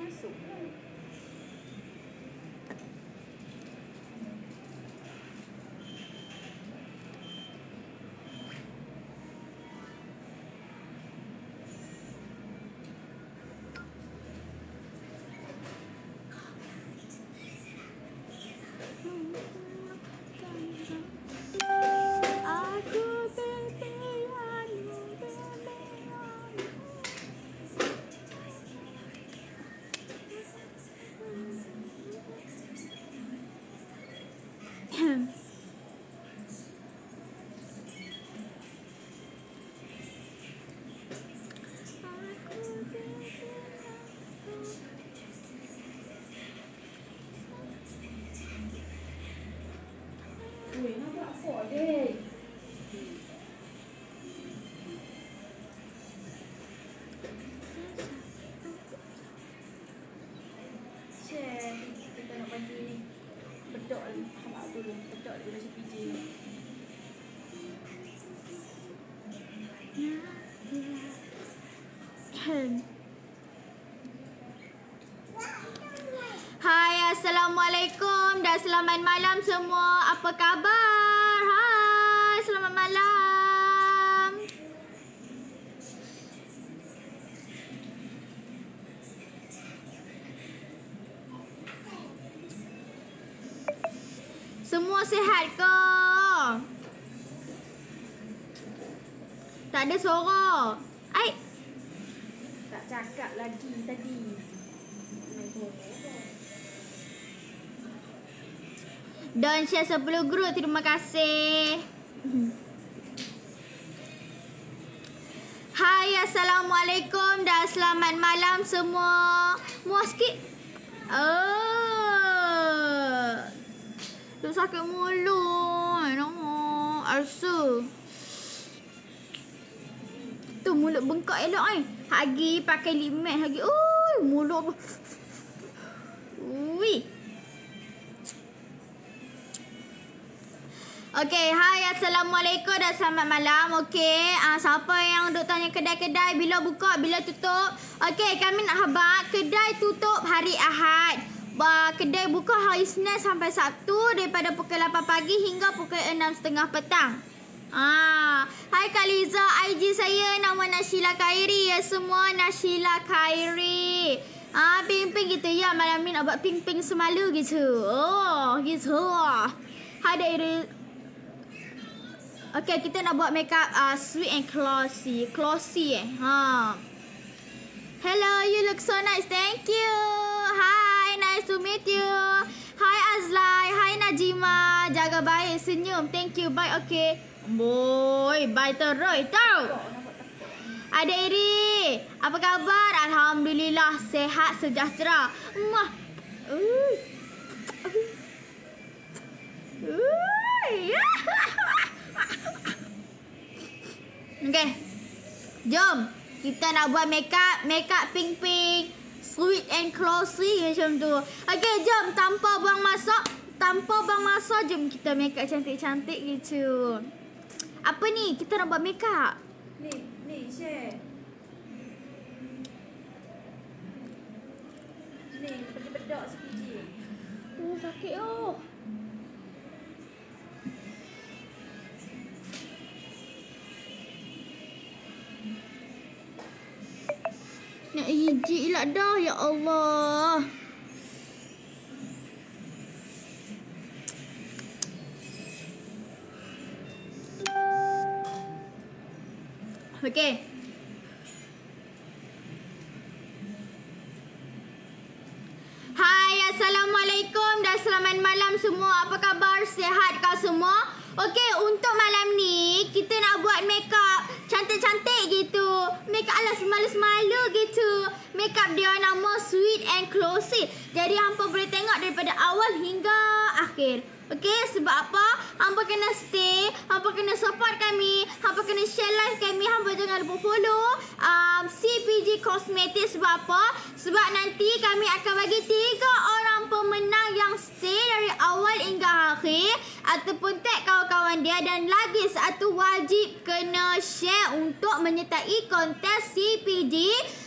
masuk. Hai, Assalamualaikum dan selamat malam semua. Apa khabar? Hai, selamat malam. Semua sihat ke? Tak ada suara. Ai. Tak cakap lagi tadi. Dan share 10 group. Terima kasih. Hai, Assalamualaikum dan selamat malam semua. Muas sikit. Tu sakit mulut. Arsu. Tu mulut bengkak elok ai. Hagi pakai lip matte hagi. Mulut. Ui. Okey, hai, Assalamualaikum dan selamat malam. Okey, siapa yang duk tanya kedai-kedai bila buka, bila tutup? Okey, kami nak khabar kedai tutup hari Ahad. Kedai buka hari Isnin sampai Sabtu daripada pukul 8 pagi hingga pukul 6.30 petang. Hai Kak Liza, IG saya nama Nashila Khairi ya semua, Nashila Khairi. Ping-ping gitu ya, malam ni nak buat ping-ping semalu gitu. Oh, gitu. Hai Dairi. Okay, kita nak buat makeup sweet and glossy. Glossy Hello, you look so nice. Thank you. Hi, nice to meet you. Hi Azlai. Hi Najima. Jaga baik, senyum. Thank you. Bye, okay. Boy, bye terus tau. Ada Iri. Apa khabar? Alhamdulillah, sehat sejahtera. Okay, jom kita nak buat makeup pink sweet and glossy macam tu. Okay, jom tanpa buang masa jom kita makeup cantik-cantik gitu. Apa ni? Kita nak buat makeup. Ni share. Ni bedak sikit. Sakit nak hijik lah dah, ya Allah. Okay. Hai, Assalamualaikum dan selamat malam semua. Apa khabar? Sihat kah semua? Okay, untuk malam ni kita nak buat makeup cantik-cantik gitu. Makeup ala semalu-semalu gitu. Makeup dia nama Sweet and Glossy. Jadi hampa boleh tengok daripada awal hingga akhir. Okay, sebab apa? Hampa kena stay, hampa kena support kami, hampa kena share live kami, hampa jangan lupa follow CPG Cosmetics. Sebab apa? Sebab nanti kami akan bagi 3 orang pemenang yang stay dari awal hingga akhir ataupun tag kawan-kawan dia, dan lagi satu wajib kena share untuk menyertai kontes CPG.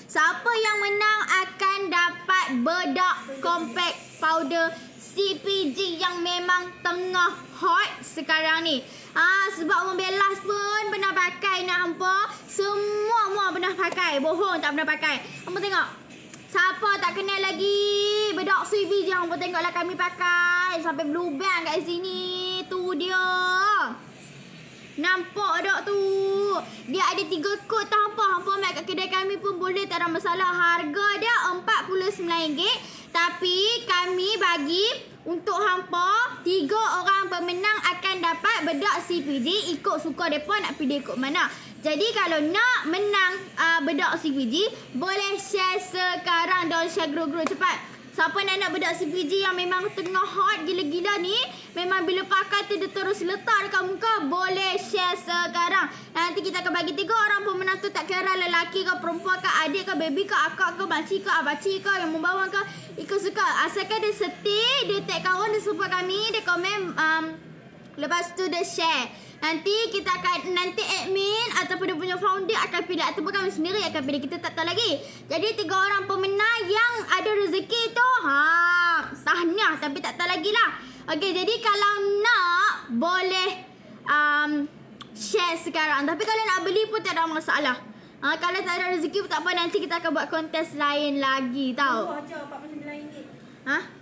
Siapa yang menang akan dapat powder CPG yang memang tengah hot sekarang ni. Sebab orang Belas pun pernah pakai nak hampa. Semua pernah pakai. Bohong tak pernah pakai. Hampa tengok. Siapa tak kenal lagi bedak CPG, hampa tengoklah kami pakai. Sampai blue band kat sini. Tu dia. Nampak tak tu? Dia ada 3 kod tak hampa. Hampa ambil kat kedai kami pun boleh, tak ada masalah. Harga dia RM49. Tapi kami bagi untuk hampa 3 orang pemenang akan dapat bedak CPG ikut suka mereka nak pilih kod mana. Jadi kalau nak menang bedak CPG, boleh share sekarang. Don't share grup-grup cepat. Siapa nak bedak CPG yang memang tengah hot gila-gila ni, memang bila pakai tu dia terus letak dekat muka, boleh share sekarang. Nanti kita akan bagi 3 orang pemenang tu, tak kira lelaki ke, perempuan ke, adik ke, baby ke, akak ke, makcik ke, abacik ke, yang membawa ke, ikut suka. Asalkan dia setik, dia tag kawan, dia support kami, dia komen, lepas tu dia share. Nanti kita akan, nanti admin ataupun dia punya founder akan pilih, ataupun kami sendiri akan pilih, kita tak tahu lagi. Jadi 3 orang pemenang yang ada rezeki tu, tahniah, tapi tak tahu lagi lah. Okey, jadi kalau nak boleh share sekarang. Tapi kalau nak beli pun tak ada masalah. Kalau tak ada rezeki pun tak apa, nanti kita akan buat kontes lain lagi tau. Murah je RM49.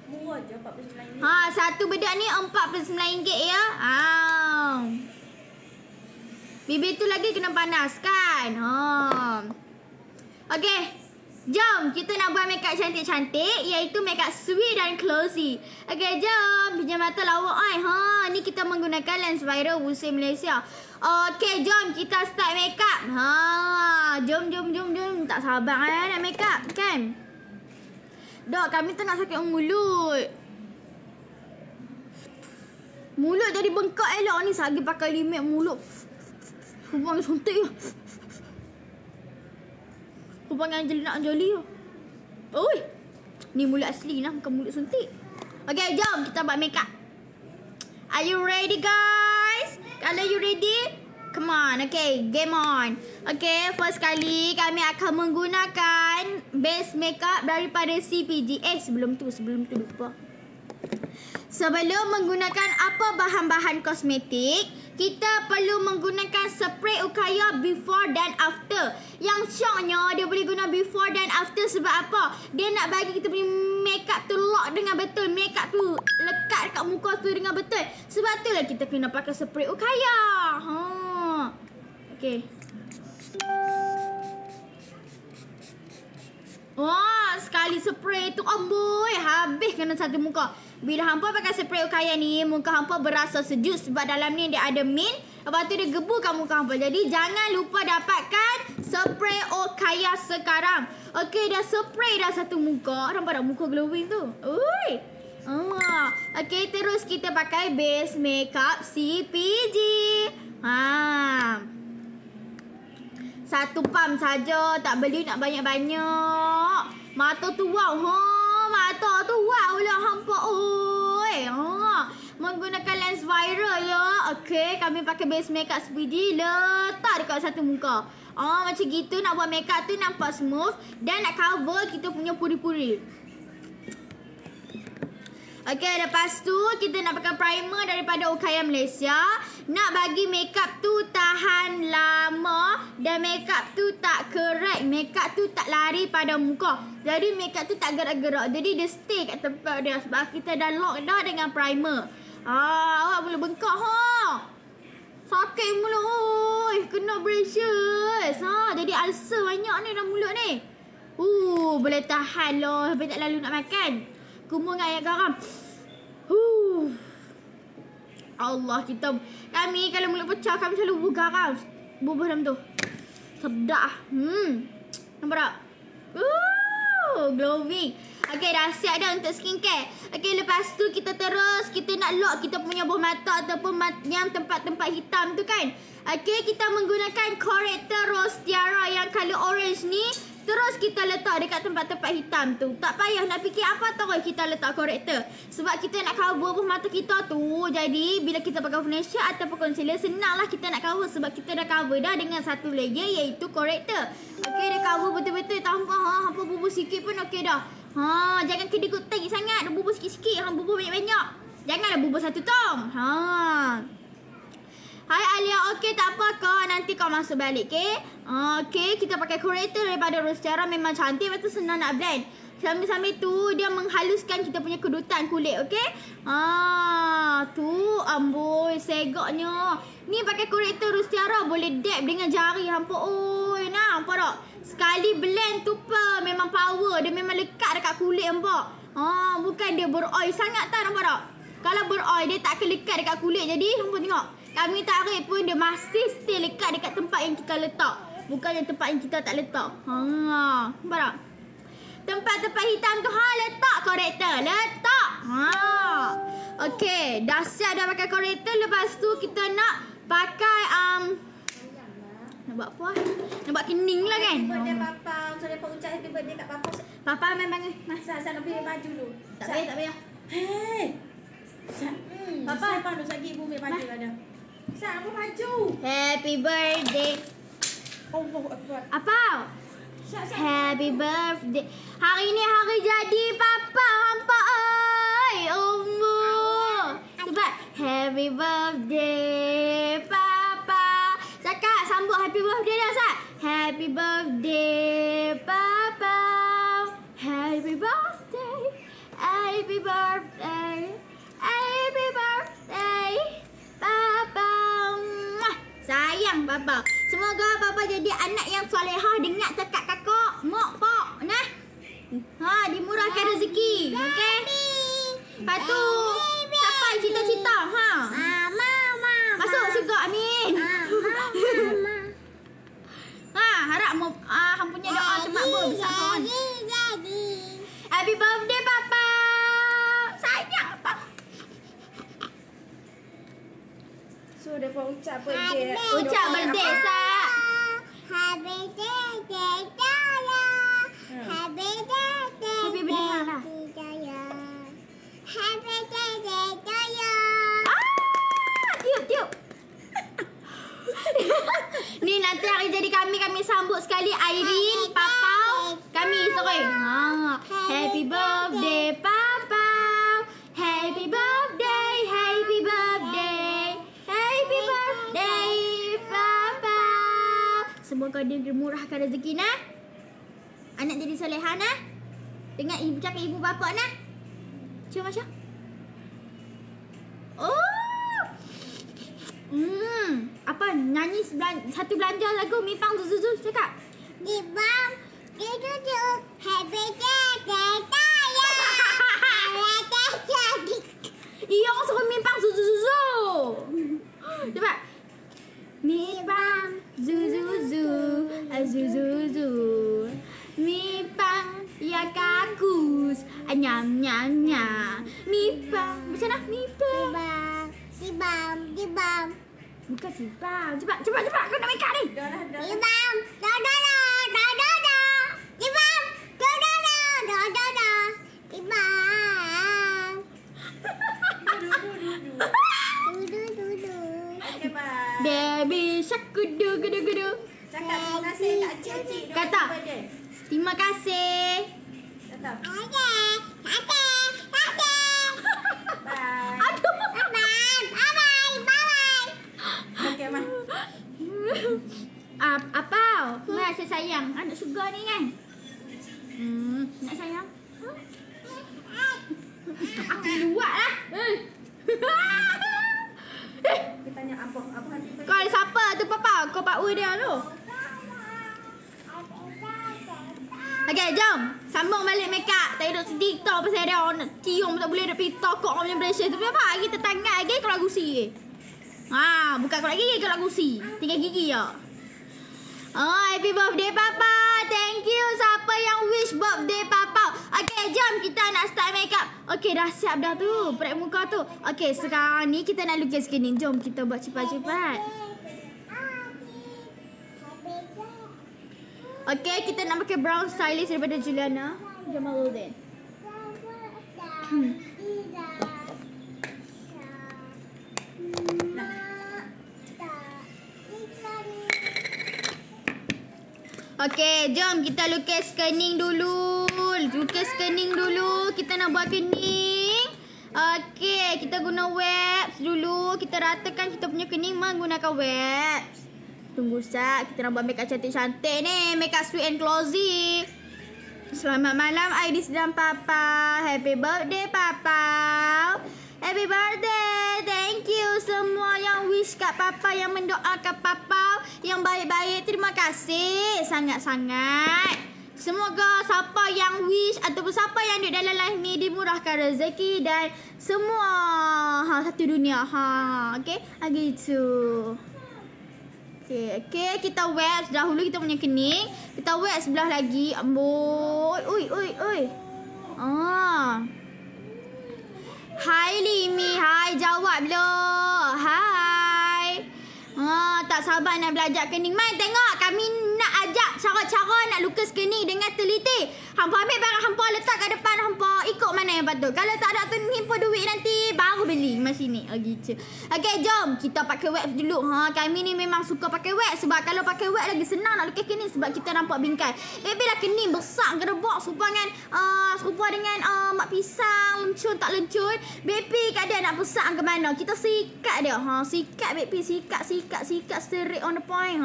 Murah je RM49. Satu bedak ni RM49 ya. Bibir tu lagi kena panaskan. Okey. Jom kita nak buat makeup cantik-cantik, iaitu makeup sweet dan glossy. Okey, jom. Pinjam mata lawak ai. Ni kita menggunakan lens viral Wuxi Malaysia. Okey, jom kita start makeup. Jom. Tak sabar nak makeup kan? Dok, kami tengah sakit mulut. Mulut jadi bengkak elok ni, sagi pakai limit mulut. Kubang suntik ya. Kubang Angelina Jolie ya. Oi. Ni mulut asli lah, bukan mulut suntik. Okay, jom kita buat makeup. Are you ready guys? Kalau you ready, come on. Okay, game on. Okay, first kali kami akan menggunakan base makeup daripada CPG. Sebelum tu lupa. Sebelum menggunakan apa bahan-bahan kosmetik, kita perlu menggunakan spray Ukaya before dan after. Yang syoknya dia boleh guna before dan after sebab apa? Dia nak bagi kita punya makeup tu lock dengan betul. Makeup tu lekat dekat muka tu dengan betul. Sebab tu lah kita kena pakai spray Ukaya. Okay. Wah, sekali spray tu amboi, habis kena satu muka. Bila hampa pakai spray Ukaya ni, muka hampa berasa sejuk sebab dalam ni dia ada mint. Lepas tu dia gebukan muka hampa. Jadi jangan lupa dapatkan spray Ukaya sekarang. Okey, dah spray dah satu muka. Nampak tak muka glowing tu? Ui. Okey, terus kita pakai base makeup CPG. Satu pump saja, tak beli nak banyak-banyak. Mata tu wow. Mata tu wow lah hampa. Oi. Menggunakan lens viral ya. Okey, kami pakai base makeup CPG, letak dekat satu muka. Macam gitu nak buat makeup tu nampak smooth dan nak cover kita punya puri-puri. Okey, lepas tu kita nak pakai primer daripada Ukaya Malaysia. Nak bagi makeup tu tahan lama dan makeup tu tak kerek, makeup tu tak lari pada muka. Jadi makeup tu tak gerak-gerak. Jadi dia stay kat tempat dia sebab kita dah lock dah dengan primer. Awak boleh bengkak sakit mulut oi, kena braces. Jadi ulcer banyak ni dalam mulut ni. Boleh tahan loh sampai tak lalu nak makan. Kumur dengan ayam garam. Allah, kami kalau mulut pecah kami selalu bubuh garam. Bubuh dalam tu. Sedap. Nampak tak? Glowing. Okey, dah siap dah untuk skincare. Okey, lepas tu kita nak lock kita punya buah mata ataupun yang tempat-tempat hitam tu kan. Okey, kita menggunakan corrector Rose Tiara yang color orange ni. Terus kita letak dekat tempat-tempat hitam tu. Tak payah nak fikir apa tahu kita letak corrector. Sebab kita nak cover pun mata kita tu. Jadi bila kita pakai foundation ataupun concealer, senanglah kita nak cover. Sebab kita dah cover dah dengan satu layer iaitu corrector. Okey, dah cover betul-betul tanpa hampa bubuh sikit pun okey dah. Jangan kedekut tinggi sangat. Dia bubur sikit-sikit. Hang bubur banyak-banyak. Janganlah bubur satu tong. Hai Alia, okey tak apa kau. Nanti kau masuk balik, okey? Okey, kita pakai corrector daripada Roscara memang cantik, lepas tu senang nak blend. Sambil-sambil tu dia menghaluskan kita punya kedutan kulit, okey? Tu amboi segaknya. Ni pakai corrector Roscara boleh dab dengan jari hampa. Oi, nampak tak? Sekali blend tu memang power. Dia memang lekat dekat kulit hampa. Bukan dia beroil sangat tak, nampak tak? Kalau beroil dia tak akan lekat dekat kulit. Jadi hampa tengok. Kami tarik pun dia masih still lekat dekat tempat yang kita letak. Bukannya tempat yang kita tak letak. Nampak tak? Tempat-tempat hitam tu letak corrector. Letak. Okey, dah siap dah pakai corrector. Lepas tu kita nak pakai nak buat apa? Nak buat kening lah kan? Happy birthday Papa. So dia ucap happy birthday kat Papa. Papa memang Masa nak pilih baju dulu. tak payah. Hei. Papa pandai lagi ibu ambil baju ada. Sat apa baju? Happy birthday. Allahu Akbar. Apa? Happy birthday. Hari ni hari jadi Papa hampa oi. Sebab happy birthday Papa. Cakap sambut happy birthday dah Sat. Happy birthday Papa. Happy birthday. Happy birthday. Happy birthday Papa. Sayang Papa. Semoga Papa jadi anak yang solehah, dengar cakap kakak, mak, pak, nah. Dimurahkan rezeki, okey? Lepas tu capai cita-cita, masuk syurga, amin. Harap hang punya doa tu makbul besar kawan. Happy birthday Papa. Sayang Papa. So dia pun ucap birthday. Ucap birthday Sat. Happy birthday to you. Happy birthday. Happy birthday lah. Happy birthday to you. Tiup. Ni nanti hari jadi kami sambut sekali Irene, Papa. Kami sorry. Happy birthday Papa. Happy birthday. Happy birthday. Happy birthday Papa. Semoga dia dimurahkan rezeki nah. Anak jadi solehah nah. Dengar ibu cakap ibu bapa nah. Cuba Masya. Apa nyanyi satu belanja lagu Mipang Zuzu cakap. Dibam, du. Happy birthday to you. Iya orang suruh Mipang Zuzu. Cepat. Mipang Zuzu. Mipang ya kakus. Nyam. Mipang. Macam mana? Mipang. Dibam. Bukan Mipang. Cepat. Kau nak make up ni. Dah. Dibam. Dibam. Okey, bye. Baby shark gudu. Cakap terima kasih kat cik-cik. Kata. Terima kasih. Cakap. Okay. Bye. Aduh. Bye. Okey, Mak. Apa? Saya sayang. Anak sugar ni kan? Nak sayang? Aku luat lah. Kita tanya apa hati birthday. Kau siapa tu Papa? Kau power dia tu. Okay, jom. Sambung balik make up. Tak duduk TikTok pasal dia orang nak cium tak boleh duduk pergi tokok orang punya Malaysia tu. Apa? Kita tangan lagi kau lagu si. Bukan kau lagi kau lagu si. Tinggal gigi ya. Happy birthday Papa. Thank you siapa yang wish birthday Papa. Okay, jom kita nak start make up. Okay, dah siap dah tu prep muka tu. Okay, sekarang ni kita nak lukis kening. Jom kita buat cepat-cepat. Okay, kita nak pakai brown stylist daripada Juliana Jamaluddin. Okay, jom kita lukis kening dulu. lukis kening dulu. Kita nak buat kening. Okey, kita guna wax dulu. Kita ratakan kita punya kening menggunakan wax. Tunggu sat, kita nak buat makeup cantik-cantik ni. Makeup sweet and glossy. Selamat malam Aidis dan Papa. Happy birthday Papa. Happy birthday. Thank you semua yang wish kat Papa, yang mendoakan Papa yang baik-baik. Terima kasih sangat-sangat. Semoga siapa yang wish ataupun siapa yang duduk dalam live ni dimurahkan rezeki dan semua satu dunia. Okey, gitu. Okey, kita wax dahulu kita punya kening. Kita wax sebelah lagi. Amboi. Oi. Hai Limi, hai jawab lo. Hai. Tak sabar nak belajar kening. Mai tengok kami nak ajak cara-cara nak lukis kening dengan teliti. Hampa ambil barang hampa letak kat depan hampa, ikut mana yang patut. Kalau tak ada tu himpa duit nanti baru beli mas sini. Gitu. Okey, jom kita pakai wax dulu. Kami ni memang suka pakai wax sebab kalau pakai wax lagi senang nak lukis kening sebab kita nampak bingkai. Bila kening besar gerebok serupa dengan mak pisang, lencun tak lencun. Baby kat dia nak besar ke mana? Kita sikat dia. Sikat baby, sikat straight on the point.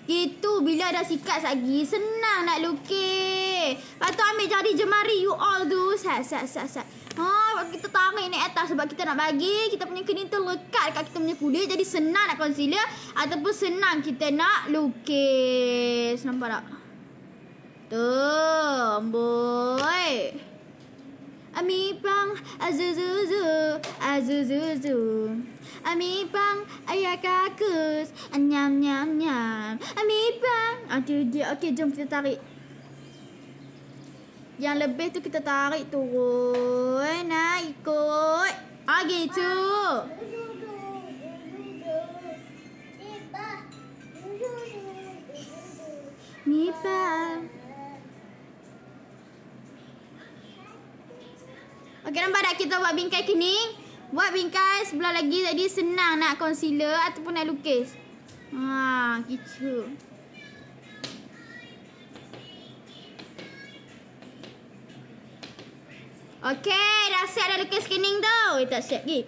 Gitu, bila dah sikat lagi senang nak lukis. Lepas tu ambil jari jemari you all tu. Sat. Kita tarik naik atas sebab kita nak bagi kita punya kening tu lekat kat kita punya kulit. Jadi senang nak concealer ataupun senang kita nak lukis. Nampak tak? Tu, boy. Ami bang azuzuzu. Ami bang ayah kakus. Nyam. Ami bang. Tu dia. Okey, jom kita tarik. Yang lebih tu kita tarik turun. Nah, ikut. Gitu. Mi bang. Okey, nampak tak kita buat bingkai kening? Buat bingkai sebelah lagi jadi senang nak concealer ataupun nak lukis. Gitu. Okey, dah siap dah lukis kening tu. Tak siap lagi.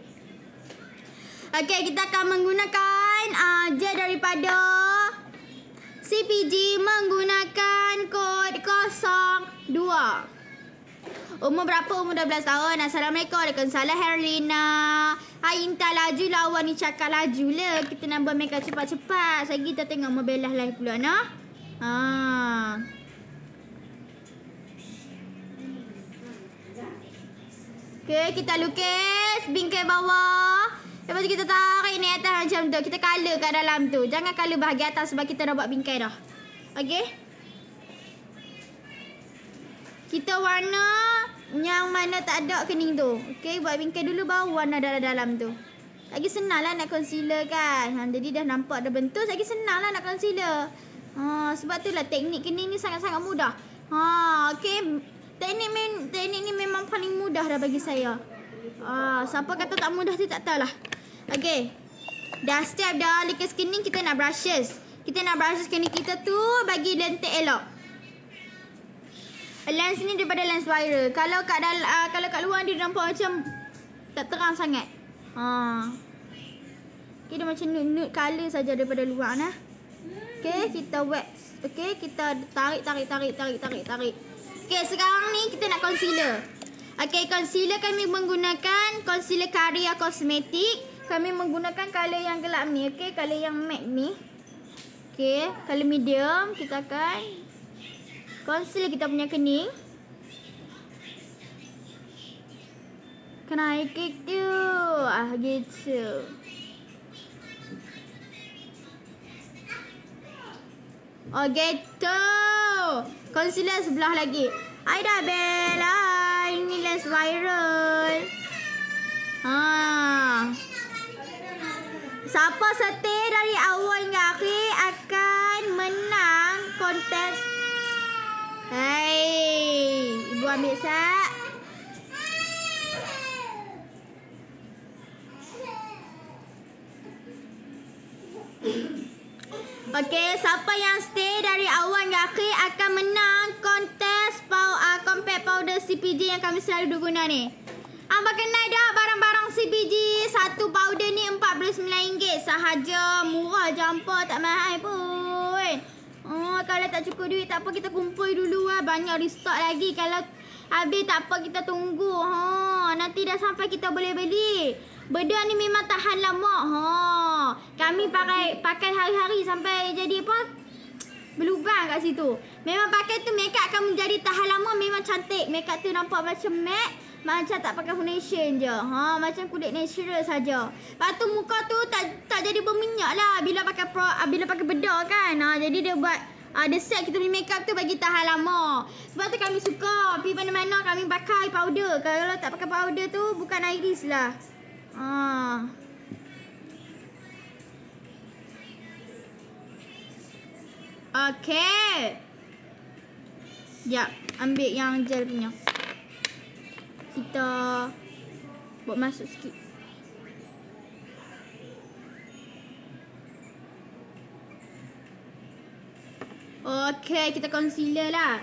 Okey, kita akan menggunakan gel daripada CPG menggunakan kod 02. Umur berapa? Umur 12 tahun. Assalamualaikum. Waalaikumsalam Herlina. Hai Inta, laju lawan ni cakap laju le. Kita nak buat makeup cepat-cepat. Lagi kita tengok Mobelah live pula nah. Okey, kita lukis bingkai bawah. Lepas tu kita tarik ni atas macam tu. Kita color kat dalam tu. Jangan color bahagian atas sebab kita dah buat bingkai dah. Okey. Kita warna yang mana tak ada kening tu. Okey, buat bingkai dulu baru warna dalam tu. Lagi senang lah nak concealer kan. Jadi dah nampak dah bentuk, lagi senang lah nak concealer. Sebab tu lah teknik kening ni sangat-sangat mudah. Okey, teknik ni memang paling mudah dah bagi saya. Siapa kata tak mudah tu tak tahulah. Okey, dah step dah lukis kening, kita nak brushes. Kita nak brushes kening kita tu bagi lentik elok. Lens ni daripada lens viral. Kalau kat luar dia nampak macam tak terang sangat. Okay, dia macam nude color saja daripada luar nah. Okay, kita wax. Okay, kita tarik. Okay, sekarang ni kita nak concealer. Okay, concealer kami menggunakan concealer Karya Kosmetik. Kami menggunakan color yang gelap ni. Okay, color yang matte ni. Okay, color medium. Kita akan concealer kita punya kening. Kena air kek tu. Gitu. Gitu. Concealer sebelah lagi. Aida Bella. Ini lens viral. Siapa stay dari awal hingga akhir akan menang kontes. Hai, ibu ambil sat. Okey, siapa yang stay dari awal hingga akhir akan menang kontes powder CPG yang kami selalu guna ni. Abang kenal dah barang-barang CPG. Satu powder ni RM49 sahaja. Murah je hampa, tak mahal pun. Kalau tak cukup duit tak apa, kita kumpul dulu lah. Banyak restock lagi. Kalau habis tak apa, kita tunggu. Nanti dah sampai kita boleh beli. Benda ni memang tahan lama. Kami pakai hari-hari sampai jadi apa? Berlubang kat situ. Memang pakai tu makeup akan menjadi tahan lama. Memang cantik. Makeup tu nampak macam matte. Macam tak pakai foundation je. Macam kulit natural saja. Lepas tu muka tu tak jadi berminyak lah bila pakai bedak kan. Jadi dia buat dia set kita punya makeup tu bagi tahan lama. Sebab tu kami suka pergi mana-mana kami pakai powder. Kalau tak pakai powder tu bukan Iris lah. Okay. Sekejap. Ambil yang gel punya. Kita buat masuk sikit. Okay, kita concealer lah.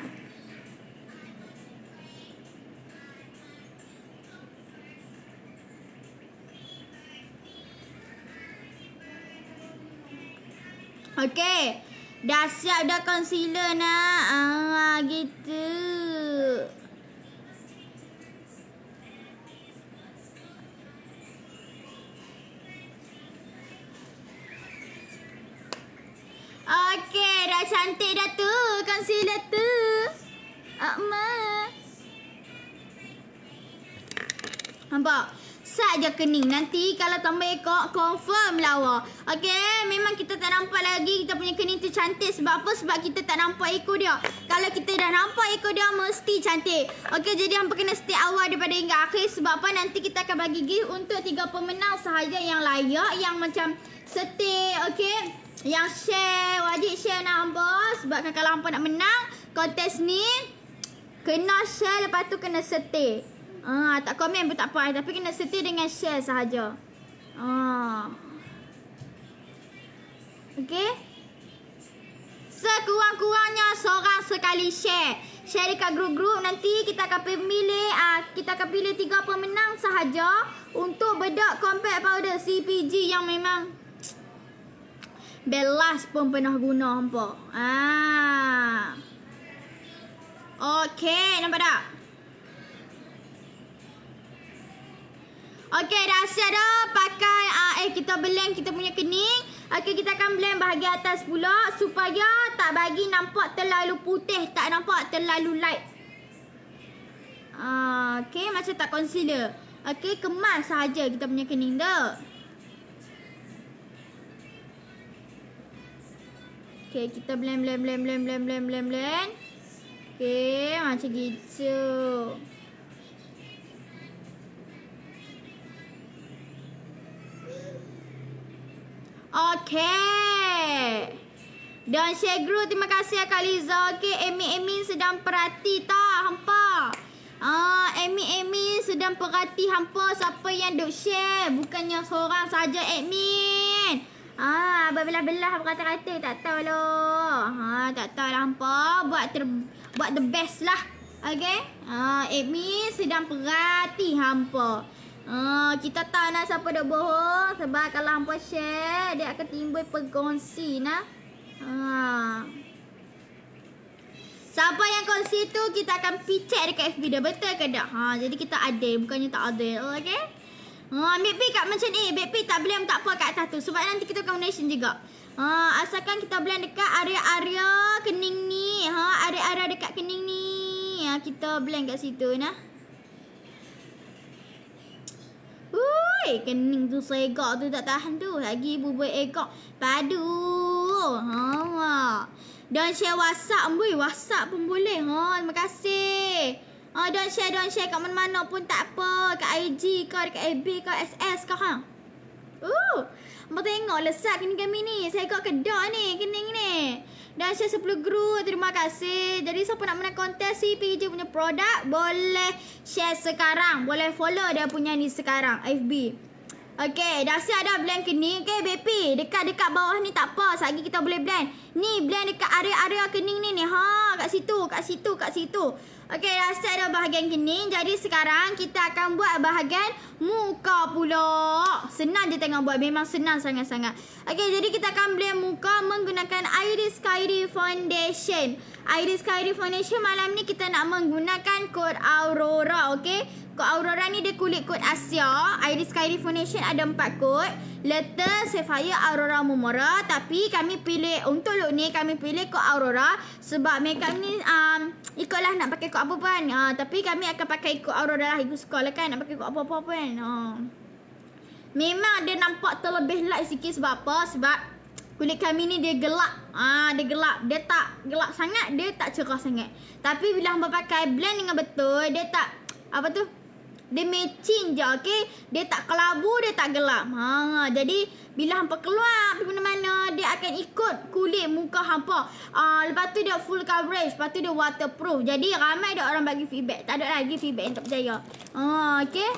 Okay, dah siap dah concealer nak. Gitu. Okay, dah cantik dah tu concealer tu. Nampak? Sat je kening. Nanti kalau tambah ekor, confirm lawa. Okay, memang kita tak nampak lagi kita punya kening tu cantik. Sebab apa? Sebab kita tak nampak ekor dia. Kalau kita dah nampak ekor dia, mesti cantik. Okay, jadi hampa kena stay awal daripada hingga akhir. Sebab apa? Nanti kita akan bagi gift untuk 3 pemenang sahaja yang layak. Yang macam stay, okay. Yang share, wajib share nak hampa. Sebab kalau hampa nak menang kontes ni, kena share, lepas tu kena stay. Tak komen pun tak apa, tapi kena stay dengan share sahaja. Okay. Sekurang-kurangnya seorang sekali share. Share dekat grup-grup. Nanti kita akan pilih kita akan pilih 3 pemenang sahaja untuk bedak compact powder CPG yang memang belas pun pernah guna hampa. Okay, nampak tak? Okay, dah siap dah pakai kita blend kita punya kening. Okay, kita akan blend bahagian atas pula supaya tak bagi nampak terlalu putih, tak nampak terlalu light. Okay, macam tak concealer. Okay, kemas sahaja kita punya kening dah. Okay, kita blend. Okay, macam gitu. Okay. Dan share group, terima kasih Kak Liza. Okay, Amy sedang perhati tak hampa? Amy sedang perhati hampa siapa yang duk share. Bukannya seorang saja admin. Berbelah-belah berkata-kata tak tahu lah. Tak tahu lah hampa. Buat the best lah. Okay. Amy sedang perhati hampa. Kita tahu nak siapa dah bohong. Sebab kalau hampa share, dia akan timbul perkongsi nah. Siapa yang kongsi tu kita akan check dekat FB dia. Betul ke tak? Jadi kita adil, bukannya tak adil. Okay. Ambil pi kat macam ni. Ambil pi tak blend tak apa kat atas tu. Sebab nanti kita combination juga. Asalkan kita blend dekat area-area kening ni. Area-area dekat kening ni. Kita blend kat situ nah. Kening tu segak tu tak tahan tu. Lagi bubur egak padu. Dan share WhatsApp boy. WhatsApp pun boleh. Terima kasih. Don't share kat mana-mana pun tak apa. Kat IG ke, dekat FB ke, SS ke Abang tengok lesat kening kami ni. Segak kedak ni kening ni. Dan share 10 group. Terima kasih. Jadi siapa nak menang kontes CPG punya produk, boleh share sekarang. Boleh follow dia punya ni sekarang FB. Okay, dah siap dah blend kening. Okay, Bepi, dekat bawah ni tak apa. Lagi kita boleh blend. Ni blend dekat area-area kening ni. Kat situ. Okey, dah start dah bahagian kening. Jadi sekarang kita akan buat bahagian muka pula. Senang je tengok buat. Memang senang sangat-sangat. Okey, jadi kita akan blend muka menggunakan Iris Kyrie Foundation. Iris Kyrie Foundation malam ni kita nak menggunakan kod Aurora. Okey, kod Aurora ni dia kulit kod Asia. Iris Kyrie Foundation ada 4 kod. Letter, Sapphire, Aurora, Mumora. Tapi kami pilih, untuk look ni kami pilih kod Aurora. Sebab makeup ni ikutlah nak pakai kod apa pun. Tapi kami akan pakai kod Aurora lah. Ikut suka lah kan nak pakai kod apa-apa pun. Memang dia nampak terlebih light sikit. Sebab apa? Sebab kulit kami ni dia gelap. Dia gelap. Dia tak gelap sangat. Dia tak cerah sangat. Tapi bila hamba pakai blend dengan betul, dia tak, apa tu, dia matching je, okey. Dia tak kelabu, dia tak gelap. Jadi bila hampa keluar pergi mana-mana, dia akan ikut kulit muka hampa. Lepas tu dia full coverage, lepas tu dia waterproof. Jadi ramai dah orang bagi feedback. Tak ada lagi feedback yang tak percaya. Okey.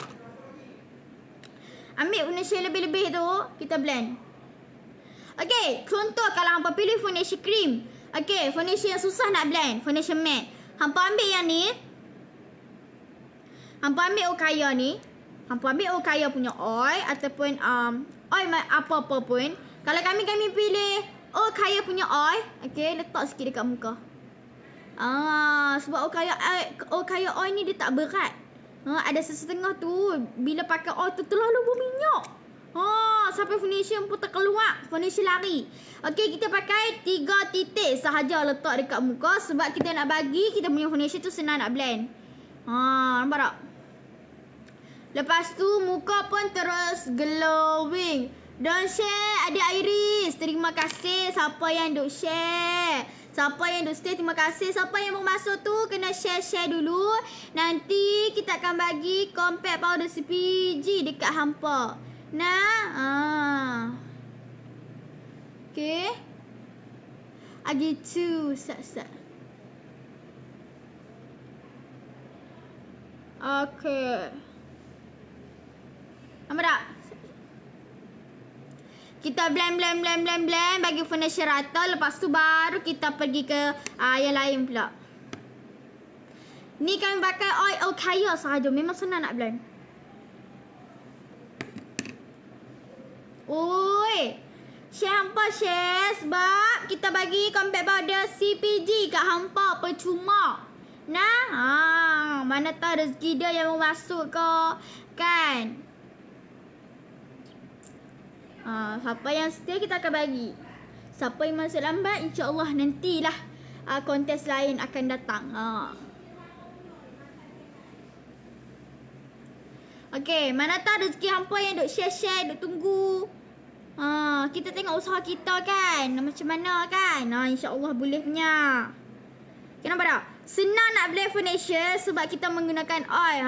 Ambil foundation lebih-lebih tu, kita blend. Okey, contoh kalau hampa pilih foundation cream. Okey, foundation yang susah nak blend, foundation matte. Hampa ambil yang ni. Hampa ambil Okaya ni. Hampa ambil Okaya punya oil ataupun oil apa-apa pun. Kalau kami pilih Okaya punya oil, okey, letak sikit dekat muka. Sebab Okaya oil ni dia tak berat. Ada setengah tu bila pakai oil tu terlalu berminyak. Sampai foundation pun terkeluar, foundation lari. Okey, kita pakai 3 titik sahaja letak dekat muka sebab kita nak bagi kita punya foundation tu senang nak blend. Nampak tak? Lepas tu muka pun terus glowing. Don't share adik Iris. Terima kasih siapa yang duk share. Siapa yang duk stay, terima kasih. Siapa yang mau masuk tu kena share dulu. Nanti kita akan bagi compact powder CPG dekat hampa. Okay. Gitu. Sat. Okay. Nampak tak? Kita blend bagi foundation rata. Lepas tu baru kita pergi ke yang lain pula. Ni kami pakai oil Okaya sahaja. Memang senang nak blend. Oi, share hampa share sebab kita bagi compact powder CPG kat hampa percuma. Mana tahu rezeki dia yang mau masuk ke, kan? Siapa yang setia kita akan bagi. Siapa yang masuk lambat, insya-Allah nantilah kontes lain akan datang. Okey, mana tahu rezeki hampa yang duk share, duk tunggu. Kita tengok usaha kita kan, macam mana kan. Insya-Allah boleh punya. Kenapa tak? Senang nak blend foundation sebab kita menggunakan oil.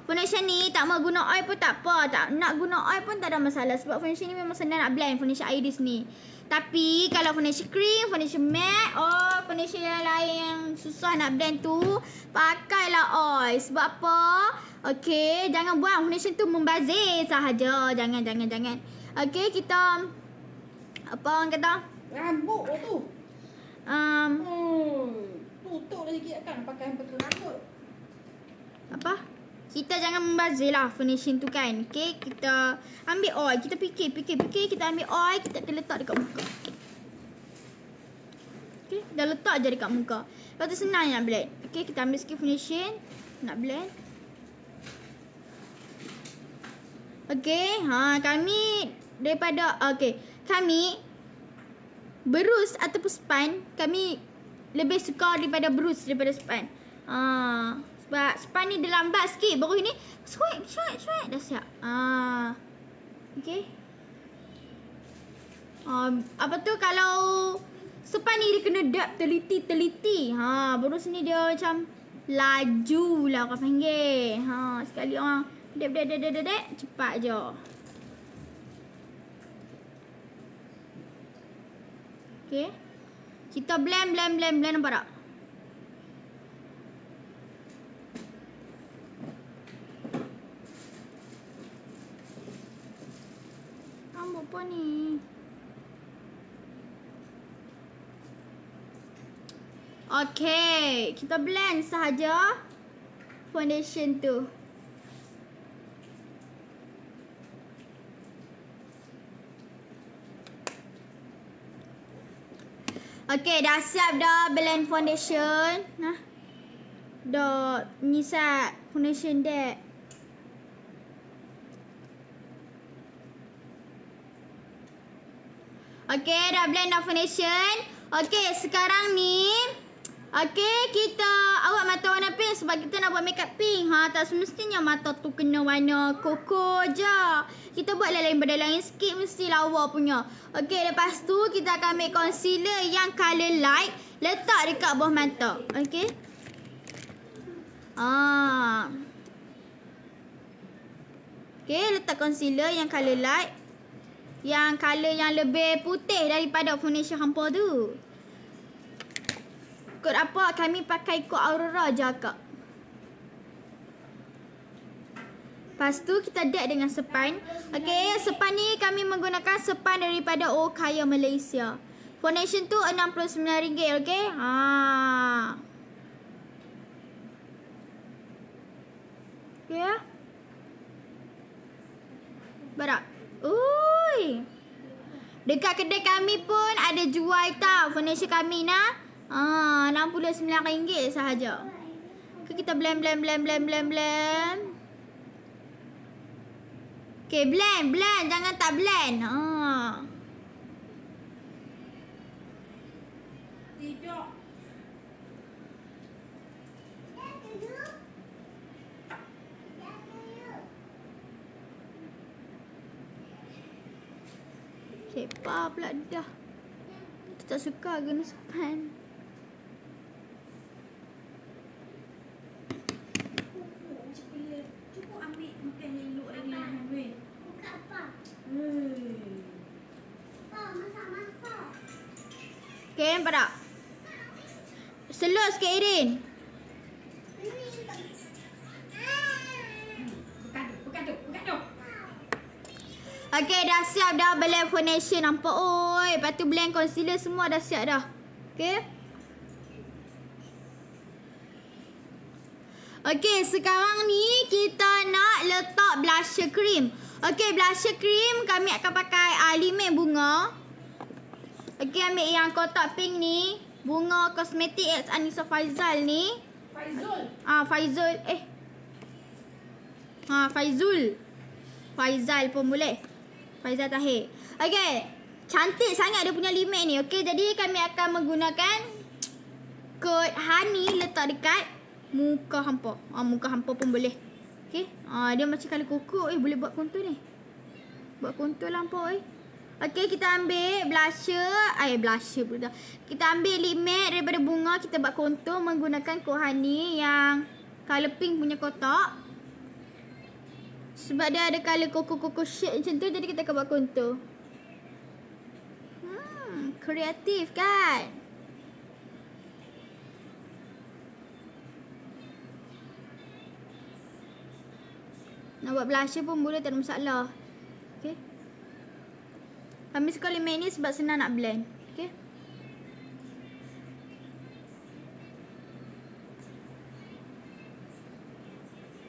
Foundation ni tak mau guna oil pun tak apa. Tak nak guna oil pun tak ada masalah sebab foundation ni memang senang nak blend, foundation Iris ni. Tapi kalau foundation cream, foundation matte, foundation yang lain yang susah nak blend tu, pakailah oil. Sebab apa? Okey, jangan buang foundation tu membazir sahaja. Jangan. Okey, kita apa orang kata? Rambut tu. Tutup dah sikit kan pakai betul rambut. Apa? Kita jangan membazir lah finishing tu kan. Okay, kita ambil oil. Kita fikir. Kita ambil oil, kita letak dekat muka. Okay, dah letak je dekat muka. Lepas tu senang nak blend. Okay, kita ambil sikit finishing. Nak blend. Okay, kami daripada, kami berus ataupun span, kami lebih suka daripada berus daripada span. Sebab span ni dia lambat sikit. Baru ini swag dah siap. Okay. Apa tu kalau span ni dia kena dap teliti. Berus ni dia macam laju lah orang panggil. Sekali orang dap cepat je. Okay. Kita blend nampak tak? Apa ni? Okay, kita blend sahaja foundation tu. Okay, dah siap dah blend foundation. Nah. Dah nyisat foundation dek. Okay, dah blend dah foundation. Okay, sekarang ni kita awak mata warna pink sebab kita nak buat makeup pink. Tak semestinya mata tu kena warna koko je. Kita buat lain pada lain sikit, mesti lawa punya. Okay, lepas tu kita akan ambil concealer yang colour light, letak dekat bawah mata. Okay. Okay, letak concealer yang colour light, yang colour yang lebih putih daripada foundation hampa tu. Kod apa? Kami pakai kod Aurora je akak. Lepas tu kita dab dengan sepan. Okay, sepan ni kami menggunakan sepan daripada Okaya Malaysia. Foundation tu RM69, okay? Okay. Berak. Ui. Dekat kedai kami pun ada jual tau foundation kami nah. RM69 sahaja. Okay, kita blend. Okay, blend. Jangan tak blend. Tidak. Sepa pula dah. Kita tak suka guna sepan. Cukup ambil makan elok lagi weh. Buka apa? Masak. Okay, nampak tak? Slow sikit Irin. Bukan tu. Okay, dah siap dah blend foundation. Nampak oi. Lepas tu blend concealer semua dah siap dah. Okay. Okay, sekarang ni kita nak letak blusher cream. Okay, blusher cream kami akan pakai limet bunga. Okay, ambil yang kotak pink ni. Bunga Cosmetic X Anissa Faizal ni. Faizal pun boleh. Faizal Tahir. Okay, cantik sangat dia punya limet ni. Okay, jadi kami akan menggunakan kod honey letak dekat muka hampa. Muka hampa pun boleh. Okay. Dia macam kali kuku. Boleh buat kontur ni. Buat kontur lah hampa. Okay, kita ambil blusher pula dah. Kita ambil lip matte daripada bunga. Kita buat kontur menggunakan kod honey yang colour pink punya kotak. Sebab dia ada colour koko shade macam tu. Jadi kita akan buat kontur. Kreatif kan? Nak buat blusher pun boleh, tak ada masalah. Okay. Kami suka lip matte ni sebab senang nak blend. Okay.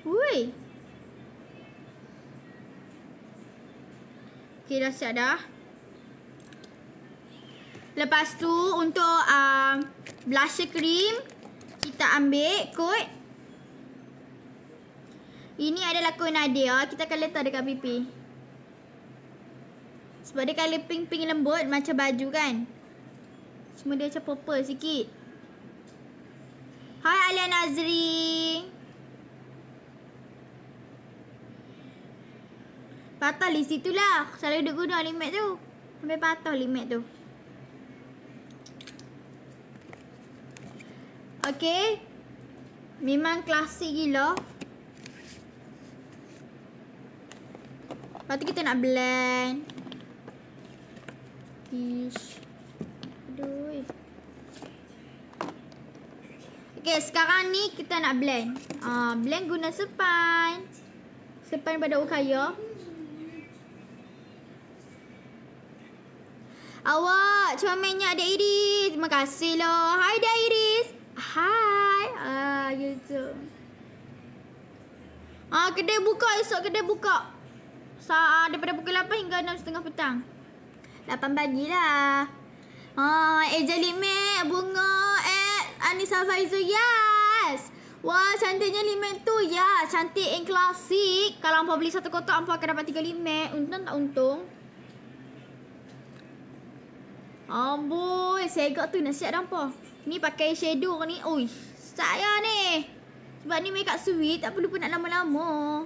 Ui. Okay, dah siap dah. Lepas tu untuk blusher cream kita ambil kod. Ini adalah kod Nadia. Kita akan letak dekat pipi. Sebab dia colour pink lembut macam baju kan. Cuma dia macam purple sikit. Hai Alia Nazri. Patah di situ lah. Selalu duk guna lip matte tu. Sampai patah lip matte tu. Okay. Memang klasik gila. Lepas tu kita nak blend. Ish. Aduh. Okay, sekarang ni kita nak blend. Blend guna sepan. Sepan pada Okaya. Awak comelnya Adik Iris. Terima kasih loh. Hai Adik Iris. Hai. Gitu. Kedai buka esok, kedai buka. Daripada pukul 8 hingga 6.30 petang. 8 pagi lah. Eja Limek, Bunga, Anissa Faizul, yes. Wah, cantiknya limek tu. Ya, cantik yang klasik. Kalau hampa beli satu kotak, hampa akan dapat 3 limek. Untung tak untung? Amboi, segak tu nasihat hampa. Ni pakai shadow ni. Ui, saya ni. Sebab ni makeup sweet, tak perlu pun nak lama-lama.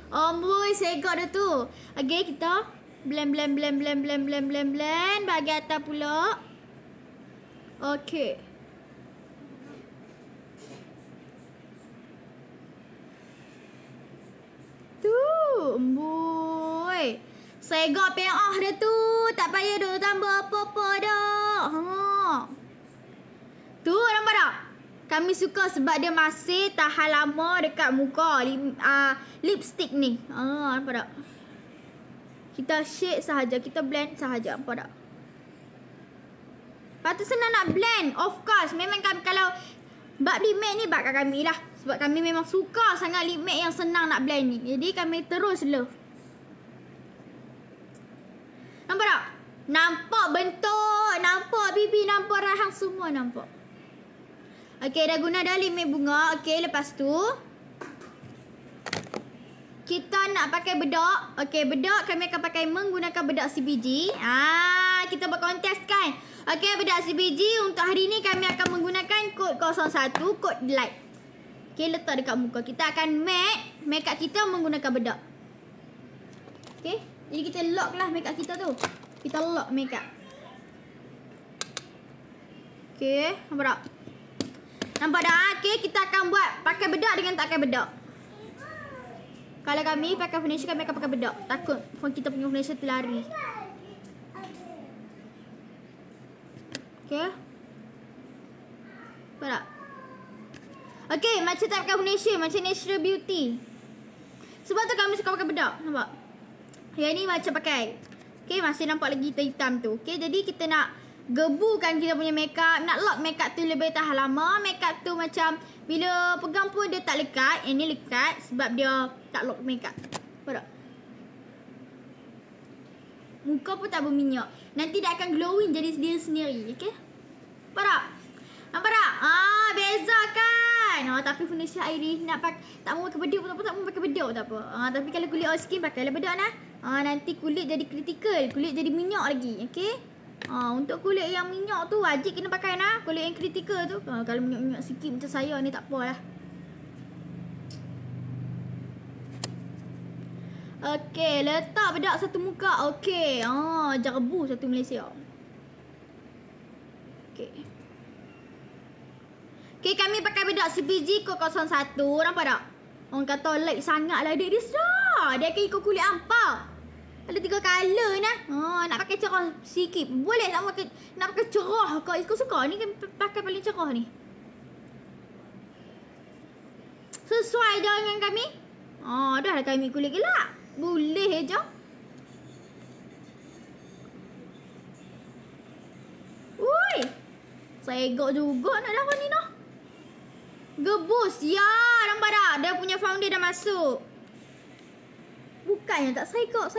Amboi, segak dah tu. Okay, kita blend bahagian atas pula. Okay. Tu, amboi. Segak peah dah tu. Tak payah dah tambah apa-apa dah. Tu, nampak tak? Kami suka sebab dia masih tahan lama dekat muka. Lipstick ni. Nampak tak? Kita shade sahaja. Kita blend sahaja. Nampak tak? Lepas tu senang nak blend. Of course. Memang kami, kalau bab lip matte ni bab kat kami lah. Sebab kami memang suka sangat lip matte yang senang nak blend ni. Jadi kami terus love. Nampak tak? Nampak bentuk. Nampak pipi. Nampak rahang semua. Nampak. Okay, dah guna dah lip matte bunga. Okay, lepas tu kita nak pakai bedak. Okay, bedak kami akan pakai menggunakan bedak CBG. Kita berkontes kan. Okay, bedak CBG untuk hari ni kami akan menggunakan kod 01, kod light. Okay, letak dekat muka. Kita akan make up kita menggunakan bedak. Okay, jadi kita lock lah make up kita tu. Kita lock make up. Okay, nampak tak? Nampak dah? Okay, kita akan buat pakai bedak dengan tak pakai bedak. Kalau kami pakai foundation, kami akan pakai bedak. Takut kita punya foundation terlari. Okay. Nampak tak? Okay, macam tak pakai foundation. Macam natural beauty. Sebab tu kami suka pakai bedak. Nampak? Yang ni macam pakai. Okay, masih nampak lagi hitam-hitam tu. Okay, jadi kita nak gebukan kita punya makeup. Nak lock makeup tu lebih tahan lama. Makeup tu macam bila pegang pun dia tak lekat. Yang ni lekat sebab dia tak lock makeup. Nampak tak? Muka pun tak berminyak. Nanti dia akan glowing jadi diri sendiri. Okay? Nampak tak? Nampak tak? Beza kan? Tapi foundation Iris nak pakai, tak mau pakai bedak pun tak apa. Tak mau pakai bedak pun tak apa. Tapi kalau kulit oil skin pakailah bedak nah. Nanti kulit jadi kritikal. Kulit jadi minyak lagi. Okay? Untuk kulit yang minyak tu wajib kena pakai nah. Kulit yang kritikal tu. Kalau minyak-minyak sikit macam saya ni tak apa lah. Okey, letak bedak satu muka. Okey. Jarbu satu Malaysia. Okey. Okey, kami pakai bedak CPG kod 01. Nampak tak? Orang kata light sangat lah dia dah. Dia akan ikut kulit ampau. Ada 3 color nah. Nak pakai cerah sikit. Boleh tak pakai, nak pakai cerah kau ikut suka. Ni kan pakai paling cerah ni. Sesuai je dengan kami. Dah lah kami kulit gelap. Boleh je. Ui. Segak juga nak darah ni noh. Gebus. Ya, nampak tak? Dia punya founder dah masuk. Bukannya tak segak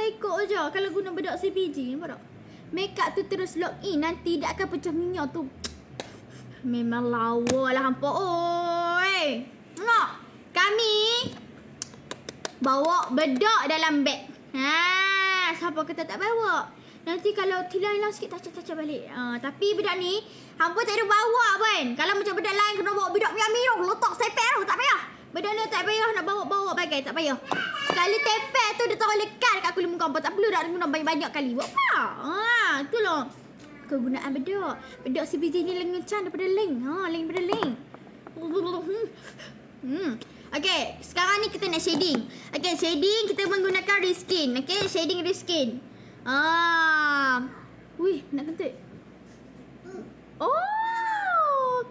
je. Kalau guna bedak CPG, nampak tak? Makeup tu terus lock in. Nanti dia akan pecah minyak tu. Memang lawa lah hampa. Oi. Tengok. Kami bawa bedak dalam beg. Siapa kata tak bawa? Nanti kalau hilang-hilang sikit tacak-tacak balik. Tapi bedak ni hampa tak ada bawa pun. Kalau macam bedak lain kena bawa bedak minyak letak sepek tu, tak payah. Bedak ni tak payah nak bawa-bawa bagai, tak payah. Sekali tepek tu dia taruh lekat kat kulit muka hampa. Tak perlu nak guna banyak-banyak kali. Buat apa? Itulah kegunaan bedak. Bedak CBG ni lengecan daripada link. Link daripada link. Okay, sekarang ni kita nak shading. Okay, shading kita menggunakan reskin. Okay, shading reskin. Wih, nak kentut.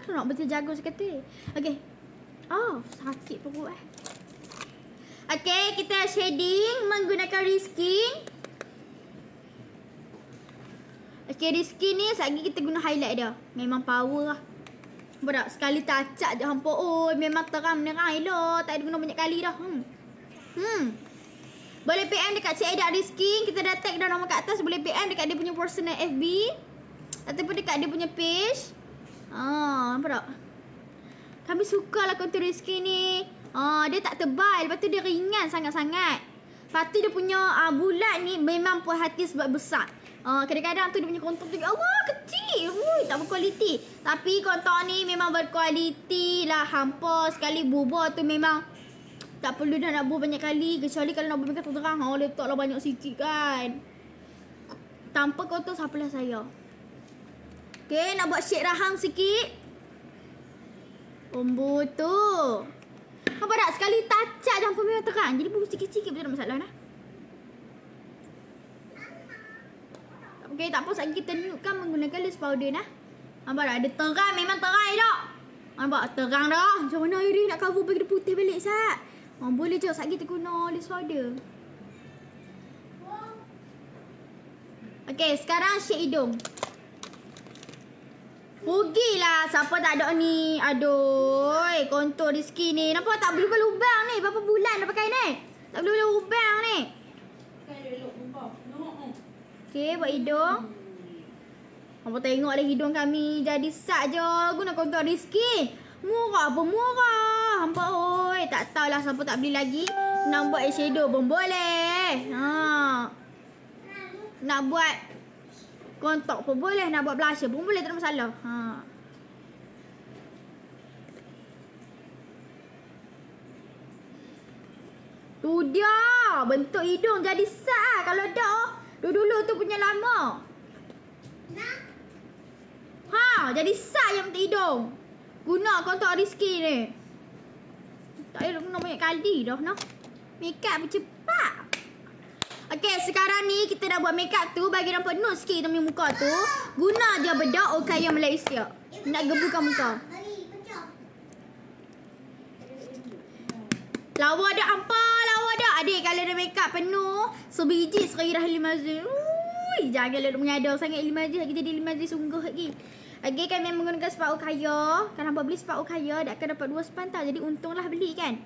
Kena betul jago sekali. Okay. Sakit perut Okay, kita shading menggunakan riskin. Okay, riskin ni lagi kita guna highlight dia. Memang power lah. Berak, sekali tacak je hampa. Oh, memang terang menerang elok. Tak ada guna banyak kali dah. Boleh PM dekat Cik Aida Rizky. Kita dah tag dah nama kat atas. Boleh PM dekat dia punya personal FB. Ataupun dekat dia punya page. Nampak tak? Kami suka lah kontur Rizky ni. Dia tak tebal. Lepas tu dia ringan sangat-sangat. Lepas tu dia punya bulat ni memang puas hati sebab besar. Kadang-kadang tu dia punya kontur tu Allah kecil. Tak berkualiti. Tapi kontur ni memang berkualiti lah. Hampa sekali bubuh tu memang tak perlu dah nak bubuh banyak kali. Kecuali kalau nak bubuh terang. Letaklah banyak sikit kan. Tanpa kontur sapalah saya. Okay, nak buat shade rahang sikit. Bumbu tu. Nampak tak? Sekali tacak je hampa memang terang. Jadi bubuh sikit-sikit betul tak masalah nah. Okay, tak apa. Sekali kita nude-kan menggunakan loose powder nah. Nampak tak? Dia terang. Memang terang elok. Nampak? Terang dah. Macam mana Iri nak cover bagi dia putih balik Sat? Boleh je. Sekali kita guna loose powder. Okay, sekarang shade hidung. Rugilah. Siapa tak ada ni? Aduh. Kontur Rizky ni. Nampak tak? Berlubang-lubang ni. Berapa bulan dah pakai ni? Tak berlubang ni. Okay, buat hidung. Hampa tengok lah hidung kami jadi sat je. Guna kontur Rizky. Murah apa murah. Hampa oi. Tak tahulah siapa tak beli lagi. Nak buat eyeshadow pun boleh. Nak buat kontor pun boleh. Nak buat blusher pun boleh. Tak ada masalah. Tu dia. Bentuk hidung jadi sat. Kalau dah dulu tu punya lama. Jadi sat yang bentuk hidung. Guna kontor Rizky ni. Tak payah guna banyak kali dah nah. Makeup pun cepat. Okay, sekarang ni kita dah buat makeup tu. Bagi nampak nude sikit kita punya muka tu. Guna je bedak Okaya Malaysia. Nak gebukan muka. Lawa dah hampa. Lawa dah. Adik kalau ada makeup penuh. Sebiji Seri Limazi. Janganlah mengada sangat Limazi. Lagi jadi Limazi sungguh lagi. Okay, kami menggunakan spa Okaya. Kalau hampa beli spa Okaya, dia akan dapat 2 sepantal. Jadi untunglah beli kan.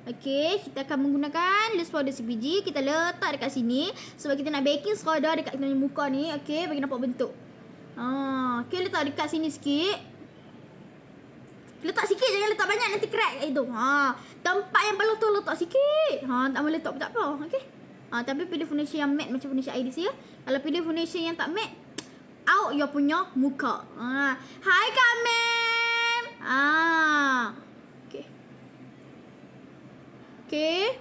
Okay, kita akan menggunakan loose powder sebiji. Kita letak dekat sini. Sebab kita nak baking soda dekat kita punya muka ni. Okay, bagi nampak bentuk. Okay, letak dekat sini sikit. Letak sikit, jangan letak banyak. Nanti crack kat hidung. Tempat yang perlu tu letak sikit. Tak boleh letak pun tak apa. Okay. Tapi pilih foundation yang matte macam foundation Iris ya. Kalau pilih foundation yang tak matte, out you punya muka. Hai Kak Mem. Okay. Okay.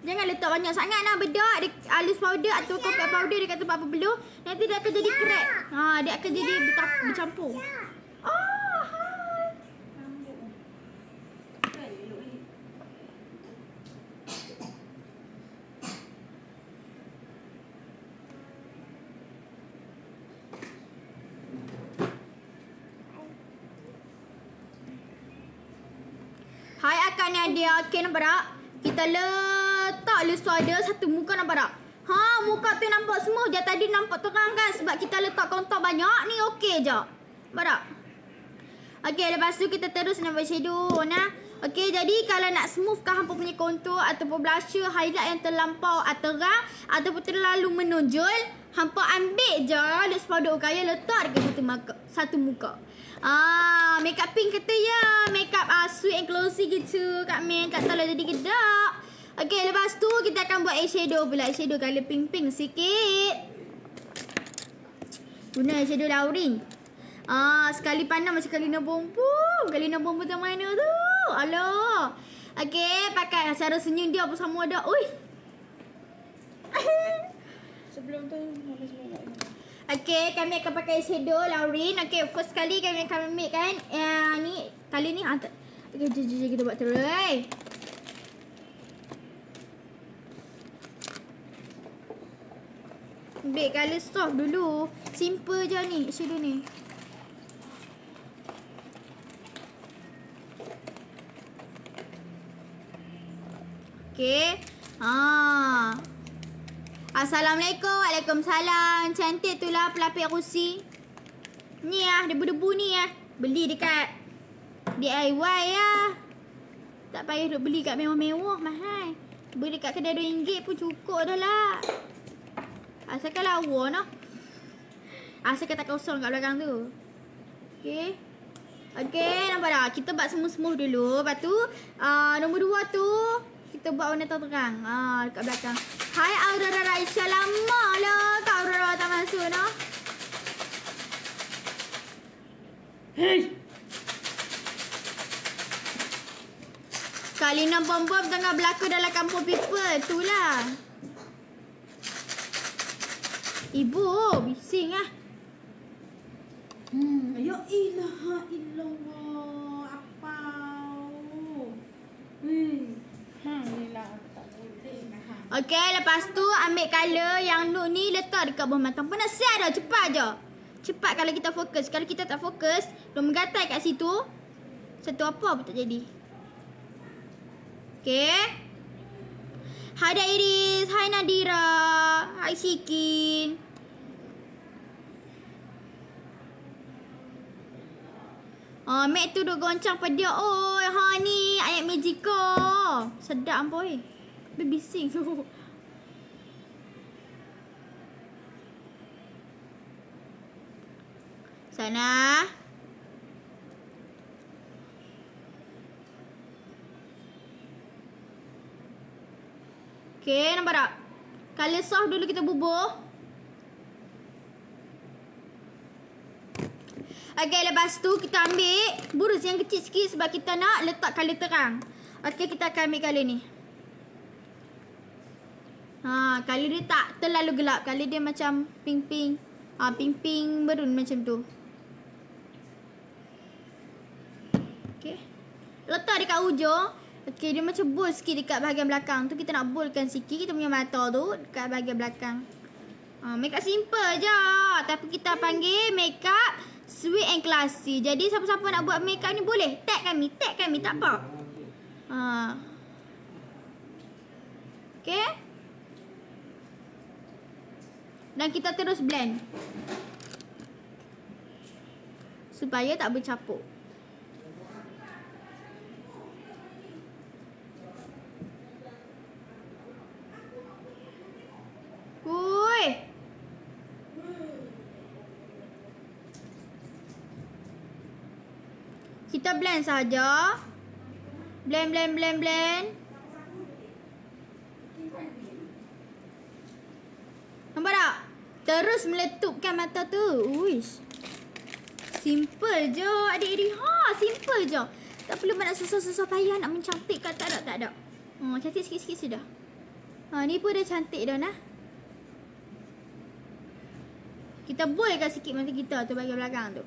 Jangan letak banyak sangat nak bedak. Loose powder atau compact powder dekat tempat apa perlu. Nanti dia akan jadi crack. Dia akan jadi bercampur. Hai. Hai Akak Nadia. Okay, nampak tak? Kita letak loose powder satu muka, nampak tak? Muka tu nampak semua je. Tadi nampak terang kan? Sebab kita letak kontor banyak ni. Okey je. Nampak tak? Okay, lepas tu kita terus nak buat shadow nah. Okay, jadi kalau nak smoothkan hampa punya kontur ataupun blusher, highlight yang terlampau terang ataupun terlalu menonjol, hampa ambil je loose powder Okaya, letak dekat satu muka. Makeup pink kata ya. Makeup sweet and glossy gitu. Kak Min tak tahu lah jadi gedak. Okay, lepas tu kita akan buat eyeshadow pula. Eyeshadow colour pink-pink sikit. Guna eyeshadow Laurin. Sekali pandang macam Kalina Bombom. Kalina Bombom macam mana tu? Alah. Okay, pakai cara senyum dia apa sama ada. Ui. Sebelum tu Okay, kami akan pakai shadow Laurin. Okay, first kali kami akan ambil kan ni. Kali ni okay, jom kita buat terus. Ambil colour soft dulu. Simple je ni shadow ni. Okey. Assalamualaikum. Waalaikumsalam. Cantik tu lah pelapis kerusi. Ni lah, debu-debu ni lah. Beli dekat DIY lah. Tak payah duk beli kat mewah-mewah, mahal. Beli dekat kedai RM2 pun cukup dah lah. Asalkan lawa noh. Asalkan tak kosong kat belakang tu. Okey. Okey, nampak tak? Kita buat semua-semua dulu. Lepas tu, nombor 2 tu, kita buat warna terang. Dekat belakang. Hai Aurora Raisha, lama lah Kak Aurora tak masuk noh. Hei. Kali 6 bom-bom tengah berlaku dalam kampung people. Itulah. Ibu, bising lah. Ya ilaha illallah. Apa? Alhamdulillah tak boleh dah. Okey, lepas tu ambil color yang nude ni letak dekat bawah mata. Penasihat dah, cepat je. Cepat kalau kita fokus. Kalau kita tak fokus, dia menggatai kat situ. Satu apa pun tak jadi. Okey. Hai Dak Iris, hai Nadira, hai Sikin. Mek tu duk goncang pada dia. Oh, ni ayat Magico. Sedap boy. Tapi bising tu. Sana. Okey, nampak tak? Color soft dulu kita bubuh. Okey, lepas tu kita ambil burus yang kecil sikit sebab kita nak letak color terang. Okey, kita akan ambil color ni. Color dia tak terlalu gelap. Color dia macam pink-pink. Pink-pink merun macam tu. Okey. Letak dekat ujung. Okey, dia macam bold sikit dekat bahagian belakang. Tu kita nak boldkan sikit kita punya mata tu dekat bahagian belakang. Makeup simple je. Tapi kita panggil makeup sweet and classy. Jadi siapa-siapa nak buat makeup ni boleh tag kami tak apa. Okey. Dan kita terus blend. Supaya tak bercampur. Kita blend saja. Blend. Nampak tak? Terus meletupkan mata tu. Uish. Simple je adik Iri. Simple je. Tak perlu nak susah-susah payah nak mencantikkan. Tak ada. Cantik sikit-sikit sudah. Ni pun dah cantik dah nah. Kita boldkan sikit mata kita tu bahagian belakang tu.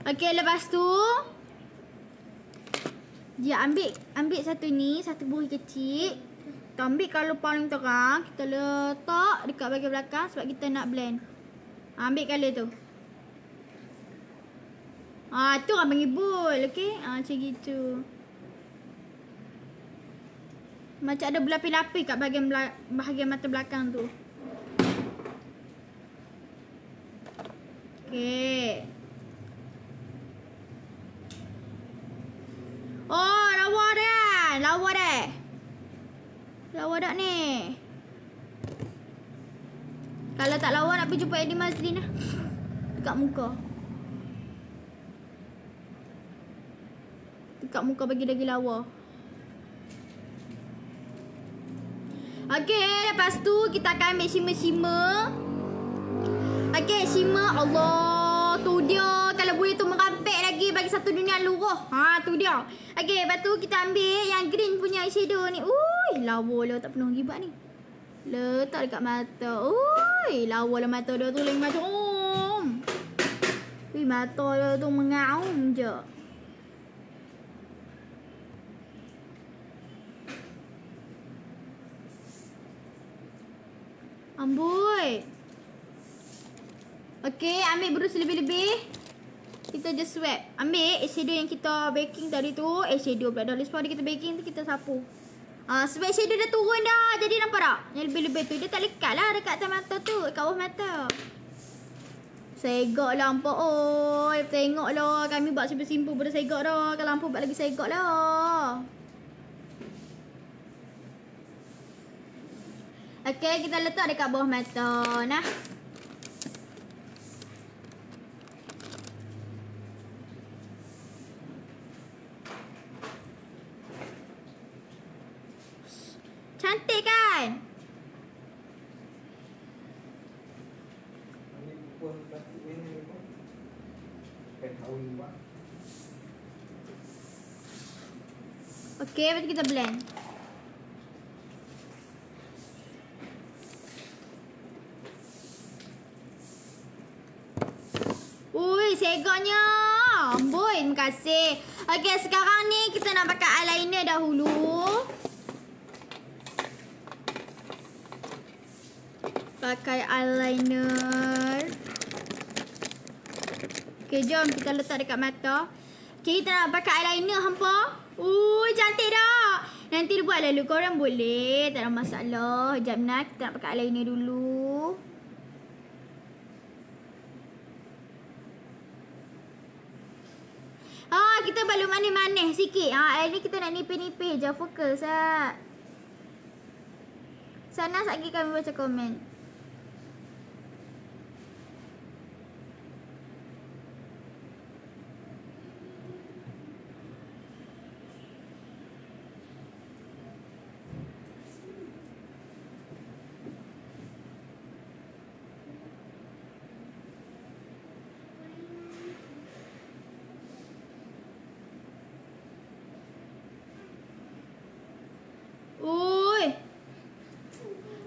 Okey, lepas tu dia ambil satu ni, satu buih kecil. Kita ambil kalau paling terang, kita letak dekat bahagian belakang sebab kita nak blend. Ambil color tu. Tu orang panggil bold, okey? Macam gitu. Macam ada berlapis-lapis kat bahagian mata belakang tu. Okey. Lawa dah ni. Kalau tak lawa nak pergi jumpa Eddie Mazlin lah. Dekat muka bagi lagi lawa. Okey, lepas tu kita akan ambil shimmer. Okey, shimmer. Allah, tu dia. Kalau boleh tu merampik lagi bagi satu dunia luruh. Tu dia. Okey, lepas tu kita ambil yang green punya eyeshadow ni. Lawa lah tak penuh gibat ni. Letak dekat mata. Lawa lah mata dia tu lain macam mata dia tu mengaum je. Amboi. Okey, ambil berus lebih-lebih. Kita just swap. Ambil eyeshadow yang kita baking tadi tu. Eyeshadow pula. Darling Spot kita baking tu kita sapu. Sebab eyeshadow dah turun dah. Jadi nampak tak? Yang lebih-lebih tu. Dia tak lekat lah dekat atas mata tu. Dekat bawah mata. Segak lampu. Oi, tengok lah. Kami buat simple-simple pada segak dah. Kalau lampu buat lagi segak lah. Okay, kita letak dekat bawah mata. Nah. Cantik kan? Okay, lepas tu kita blend. Ui, segaknya. Amboi, terima kasih. Okay, sekarang ni kita nak pakai eyeliner dahulu. Pakai eyeliner. Okay, jom kita letak dekat mata. Okay, kita nak pakai eyeliner hampa. Ui, cantik dah. Nanti buat lalu korang boleh. Tak ada masalah. Sekejap nak, kita nak pakai eyeliner dulu. Kita balu manis-manis sikit. Eyeliner kita nak nipis-nipis je. Fokus lah. Sana lagi kami baca komen.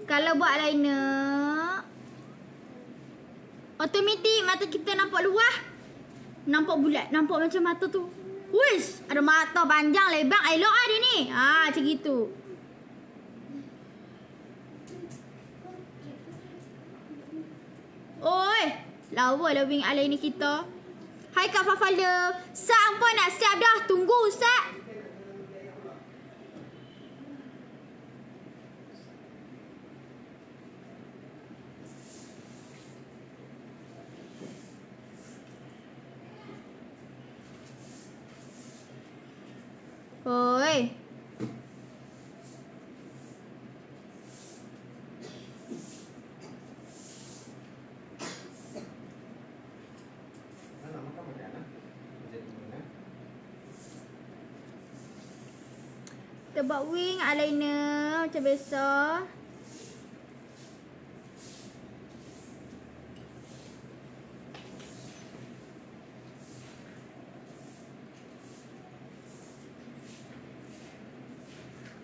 Kalau buat eyeliner automatik mata kita nampak luas. Nampak bulat. Nampak macam mata tu. Wish, ada mata panjang lebar elok lah dia ni. Macam gitu. Oi, lawa lah wing eyeliner kita. Hai Kak Fafalda. Sat apa nak siap dah. Tunggu Sat. Oi. Kita buat wing eyeliner macam biasa.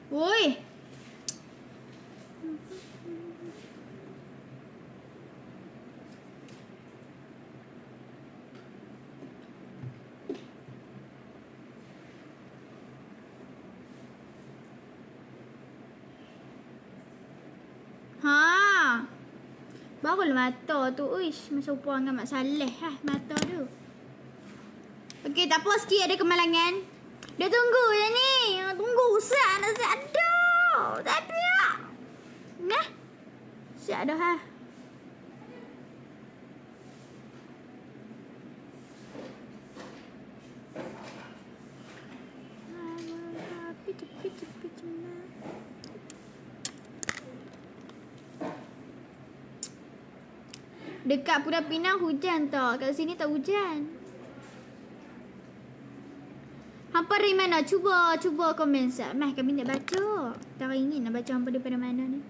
Woi. Barulah mata tu. Uish, macam puan dengan Mak Saleh mata tu. Okey, tak apa sikit ada kemalangan. Dia tunggu je ni. Tunggu usah nak siap dah. Tak ada. Nah. Siap dah Dekat Pulau Pinang hujan tak? Kat sini tak hujan. Hampa dari mana? Cuba komen sat. Mah kami nak baca. Tak ingin nak baca hampa daripada mana ni.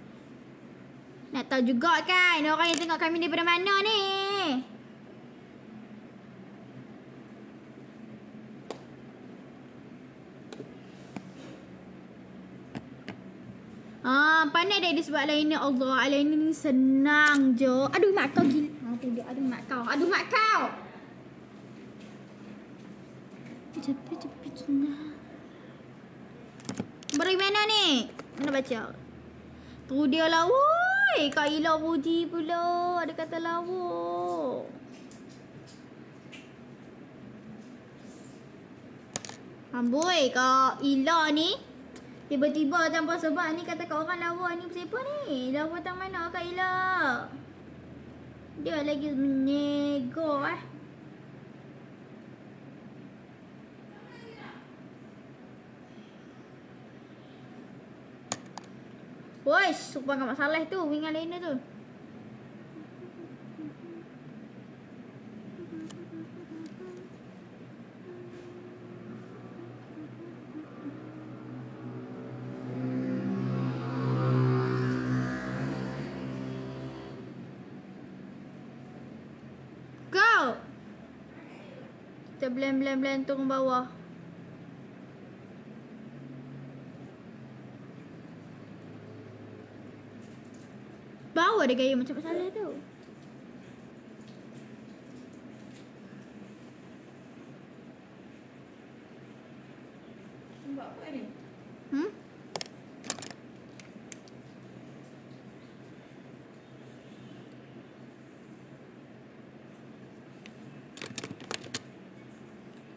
Nak tahu juga kan orang yang tengok kami daripada mana ni. Pandai dah disebab eyeliner. Allah, eyeliner ni senang je. Aduh mak kau gila. Tu dia. Aduh mak kau. Aduh mak kau. Cepet nah. Beri mana ni? Mana baca? Tu dia lah. Woi, Kak Ila puji pula. Ada kata lawa. Amboi Kak Ila ni tiba-tiba tanpa sebab ni kata kat orang lawa ni siapa ni? Lawa tang mana Kak Ila? Dia lagi menego Woish, sumpah kat Mak Saleh tu, wingan lainnya tu. Kau! Kita blend turun bawah. Bawah ada gaya macam Mak Saleh tu. Buat apa ni?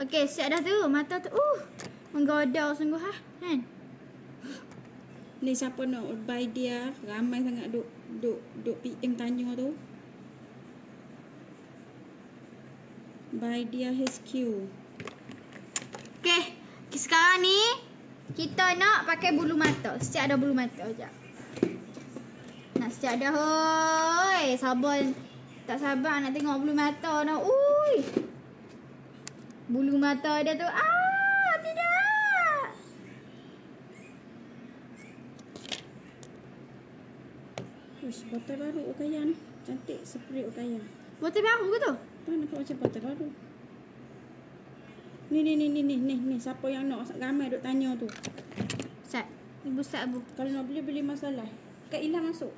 Okey, siap dah tu. Mata tu. Menggoda sungguh kan? Ni siapa nak buy dia? Ramai sangat duk PM tanya tu. Buy dia HQ. Okey, sekarang ni kita nak pakai bulu mata. Siap dah bulu mata jap. Nak siap dah hoi. Sabar. Tak sabar nak tengok bulu mata dah. Ui. Bulu mata dia tu. Tidak. Uish, botol baru Ukaya ni. Cantik spray Ukaya. Botol baru ke tu? Tak nampak macam botol baru. Ni. Siapa yang nak? Ramai duk tanya tu. Sat. Ibu sat bu. Kalau nak beli masalah. Kak Ila masuk.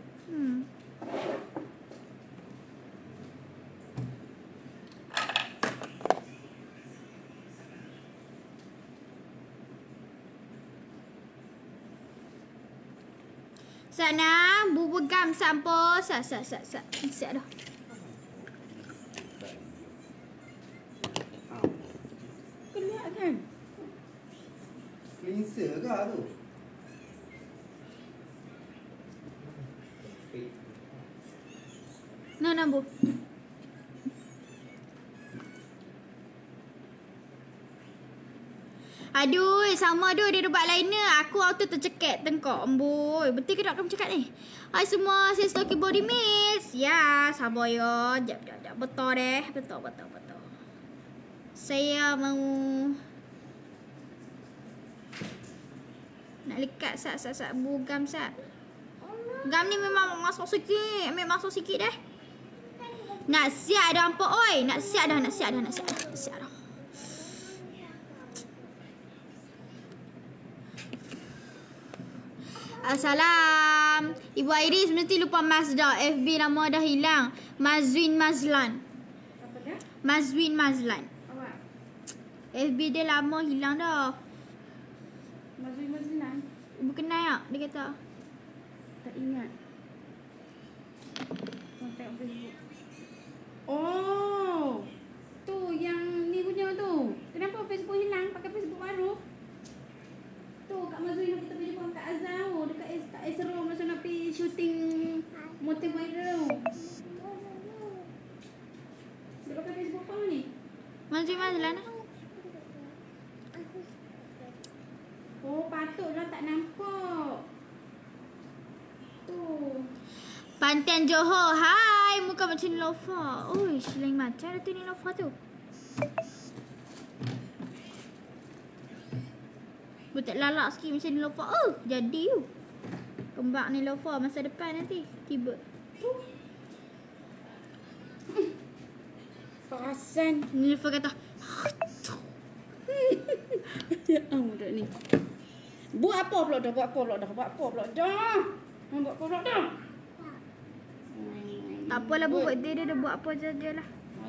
Sana bubur gam sampo. Sat. Siap dah. Keluar kan? Cleanser ke tu? Nah bu. Aduh, sama tu dia buat liner. Aku auto tercekek tengkok. Amboi, betul ke tak kamu cakap ni? Hai semua, saya Stocky Body Mist. Ya, sabar ya. Jap. Betul deh. Betul. Saya mau nak lekat sat bugam sat. Gam ni memang masuk sikit. Ambil masuk sikit deh. Nak siap dah hampa oi. Nak siap dah. Assalam. Ibu Iris mesti lupa Mazda. FB nama dah hilang. Mazwin Mazlan. Apa dia? Mazwin Mazlan. Awak? FB dia lama hilang dah. Mazlan. Ibu kenal tak? Dia kata. Tak ingat. Kontak Facebook. Oh. Tu yang ni punya tu. Kenapa Facebook hilang? Pakai Facebook baru. Tu Kak Mazlin kita pergi jumpa Kak Azhar dekat Esro masa nak pergi shooting motif viral. Dia pakai Facebook apa ni? Mazwin Mazlan. Oh, patutlah tak nampak. Tu. Pantian Johor. Hai, muka macam Nilofa. Oi, lain macam dah tu Nilofa tu. Betul lalak sikit macam Nilofa. Jadi tu. Kembang Nilofa masa depan nanti. Tiba. Perasan. Nilofa kata. Ya ampun ni. Buat apa pula dah? Buat apa pula dah? Tak apalah bu, buat dia dah buat apa sajalah.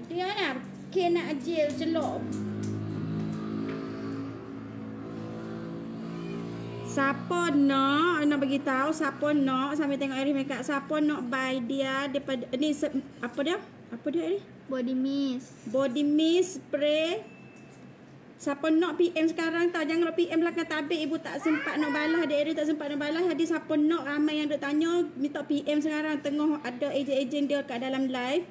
Dia lah. Kena ajil celok. Siapa nak bagi tahu siapa nak sambil tengok Iris makeup, siapa nak buy dia daripada ni apa dia ni? Body mist. Body mist spray Siapa nak PM sekarang tau. Jangan nak PM belakang tabik. Ibu tak sempat nak balas. Adik tak sempat nak balas. Jadi siapa nak, ramai yang duk tanya, minta PM sekarang. Tengah ada ejen-ejen dia kat dalam live.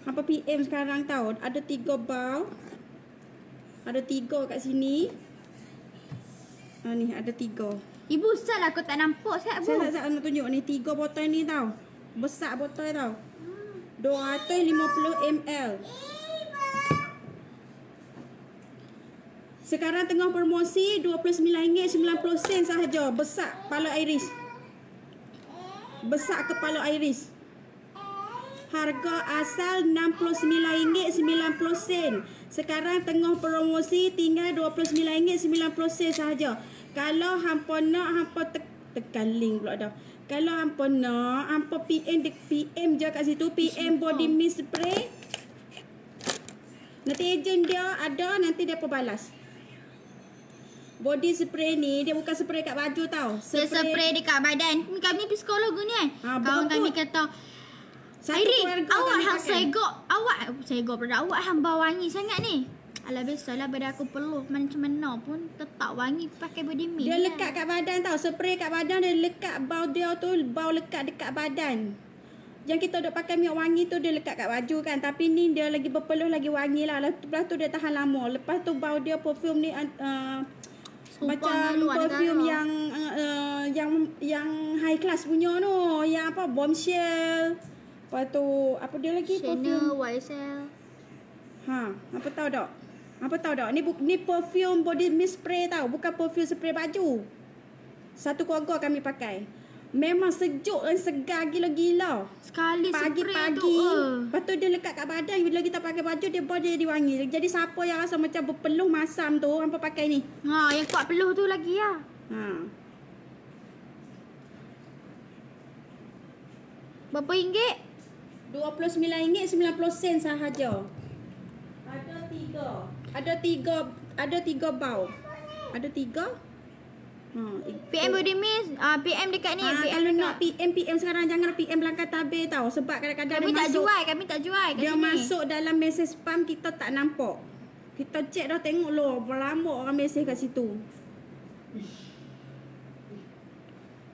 Hampa PM sekarang tau. Ada 3 bau. Ada 3 kat sini. Ni ada 3. Ibu sal aku tak nampak siap bu. Saya nak tunjuk ni 3 botol ni tau. Besar botol tau. 250 ml. Sekarang tengah promosi RM29.90 sahaja. Besar kepala iris. Besar kepala iris. Harga asal RM69.90. Sekarang tengah promosi tinggal RM29.90 sahaja. Kalau hampa nak, hampa tekan link pula dah. Kalau hampa nak, hampa PM je kat situ. PM body mist spray. Nanti ejen dia ada, nanti dia balas. Body spray ni dia bukan spray kat baju tau. Dia spray dekat badan. Kami psikolog ni kan. Kawan kami kata, Airin, awak hang segok pada awak hang bau wangi sangat ni. Alah biasalah badan aku peluh macam mana pun tetap wangi pakai body mist. Dia lekat kat badan tau. Spray kat badan dia lekat bau dia tu, bau lekat dekat badan. Yang kita duk pakai minyak wangi tu dia lekat kat baju kan. Tapi ni dia lagi berpeluh, lagi wangi lah. Lepas tu dia tahan lama. Lepas tu bau dia perfume ni macam perfume yang high class punya tu. Yang apa, Bombshell. Lepas tu apa dia lagi, Chanel, YSL. Apa tahu tak? Apa tahu tak? Ni perfume body mist spray tau. Bukan perfume spray baju. Satu keluarga kami pakai. Memang sejuk dan segar gila-gila. Sekali spray tu. Pagi-pagi. Lepas tu dia lekat kat badan. Bila kita pakai baju, dia bau dia jadi wangi. Jadi siapa yang rasa macam berpeluh masam tu, hampa pakai ni. Yang kuat peluh tu lagi lah. Berapa ringgit? RM29.90 sahaja. Ada tiga bau. Ada 3. PM body mist. PM dekat ni. Kalau nak PM sekarang, jangan PM belakang tabir tau. Sebab kadang-kadang Kami tak jual kat dia sini. masuk dalam mesej spam, kita tak nampak. Kita cek dah, tengok loh, berlama orang mesej kat situ.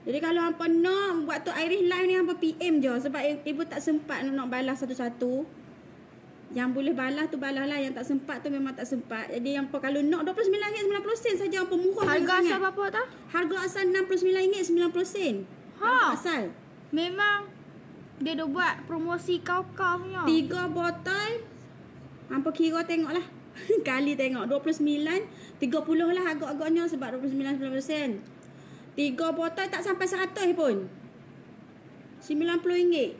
Jadi kalau hampa nak buat tu Iris live ni, hampa PM je. Sebab ibu tak sempat nak balas satu-satu. Yang boleh balas tu balas lah. Yang tak sempat tu memang tak sempat. Jadi hampa kalau nak RM29.90 saja, hampa murah. Harga asal berapa tak? Harga asal RM69.90. Harga asal. Memang dia dah buat promosi kau-kau punya. 3 botol. Hampa kira tengok lah. Kali tengok 29, 30 lah agak-agaknya sebab RM29.90. 3 botol tak sampai 100 pun. RM90.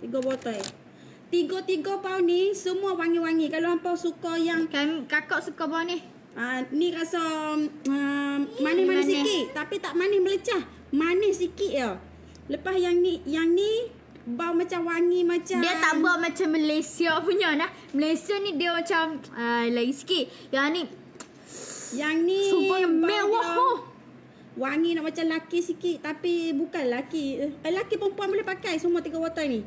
3 botol. 3 bau ni semua wangi-wangi. Kalau hampa suka yang Kakak suka bau ni. ni rasa manis-manis sikit, tapi tak manis melecah. Manis sikit je. Lepas yang ni bau macam wangi macam. Dia tak bau macam Malaysia punya nah. Malaysia ni dia macam lagi sikit. Yang ni sumpah mewah. Wangi nak macam laki sikit, tapi bukan laki. Laki perempuan boleh pakai semua 3 botol ni.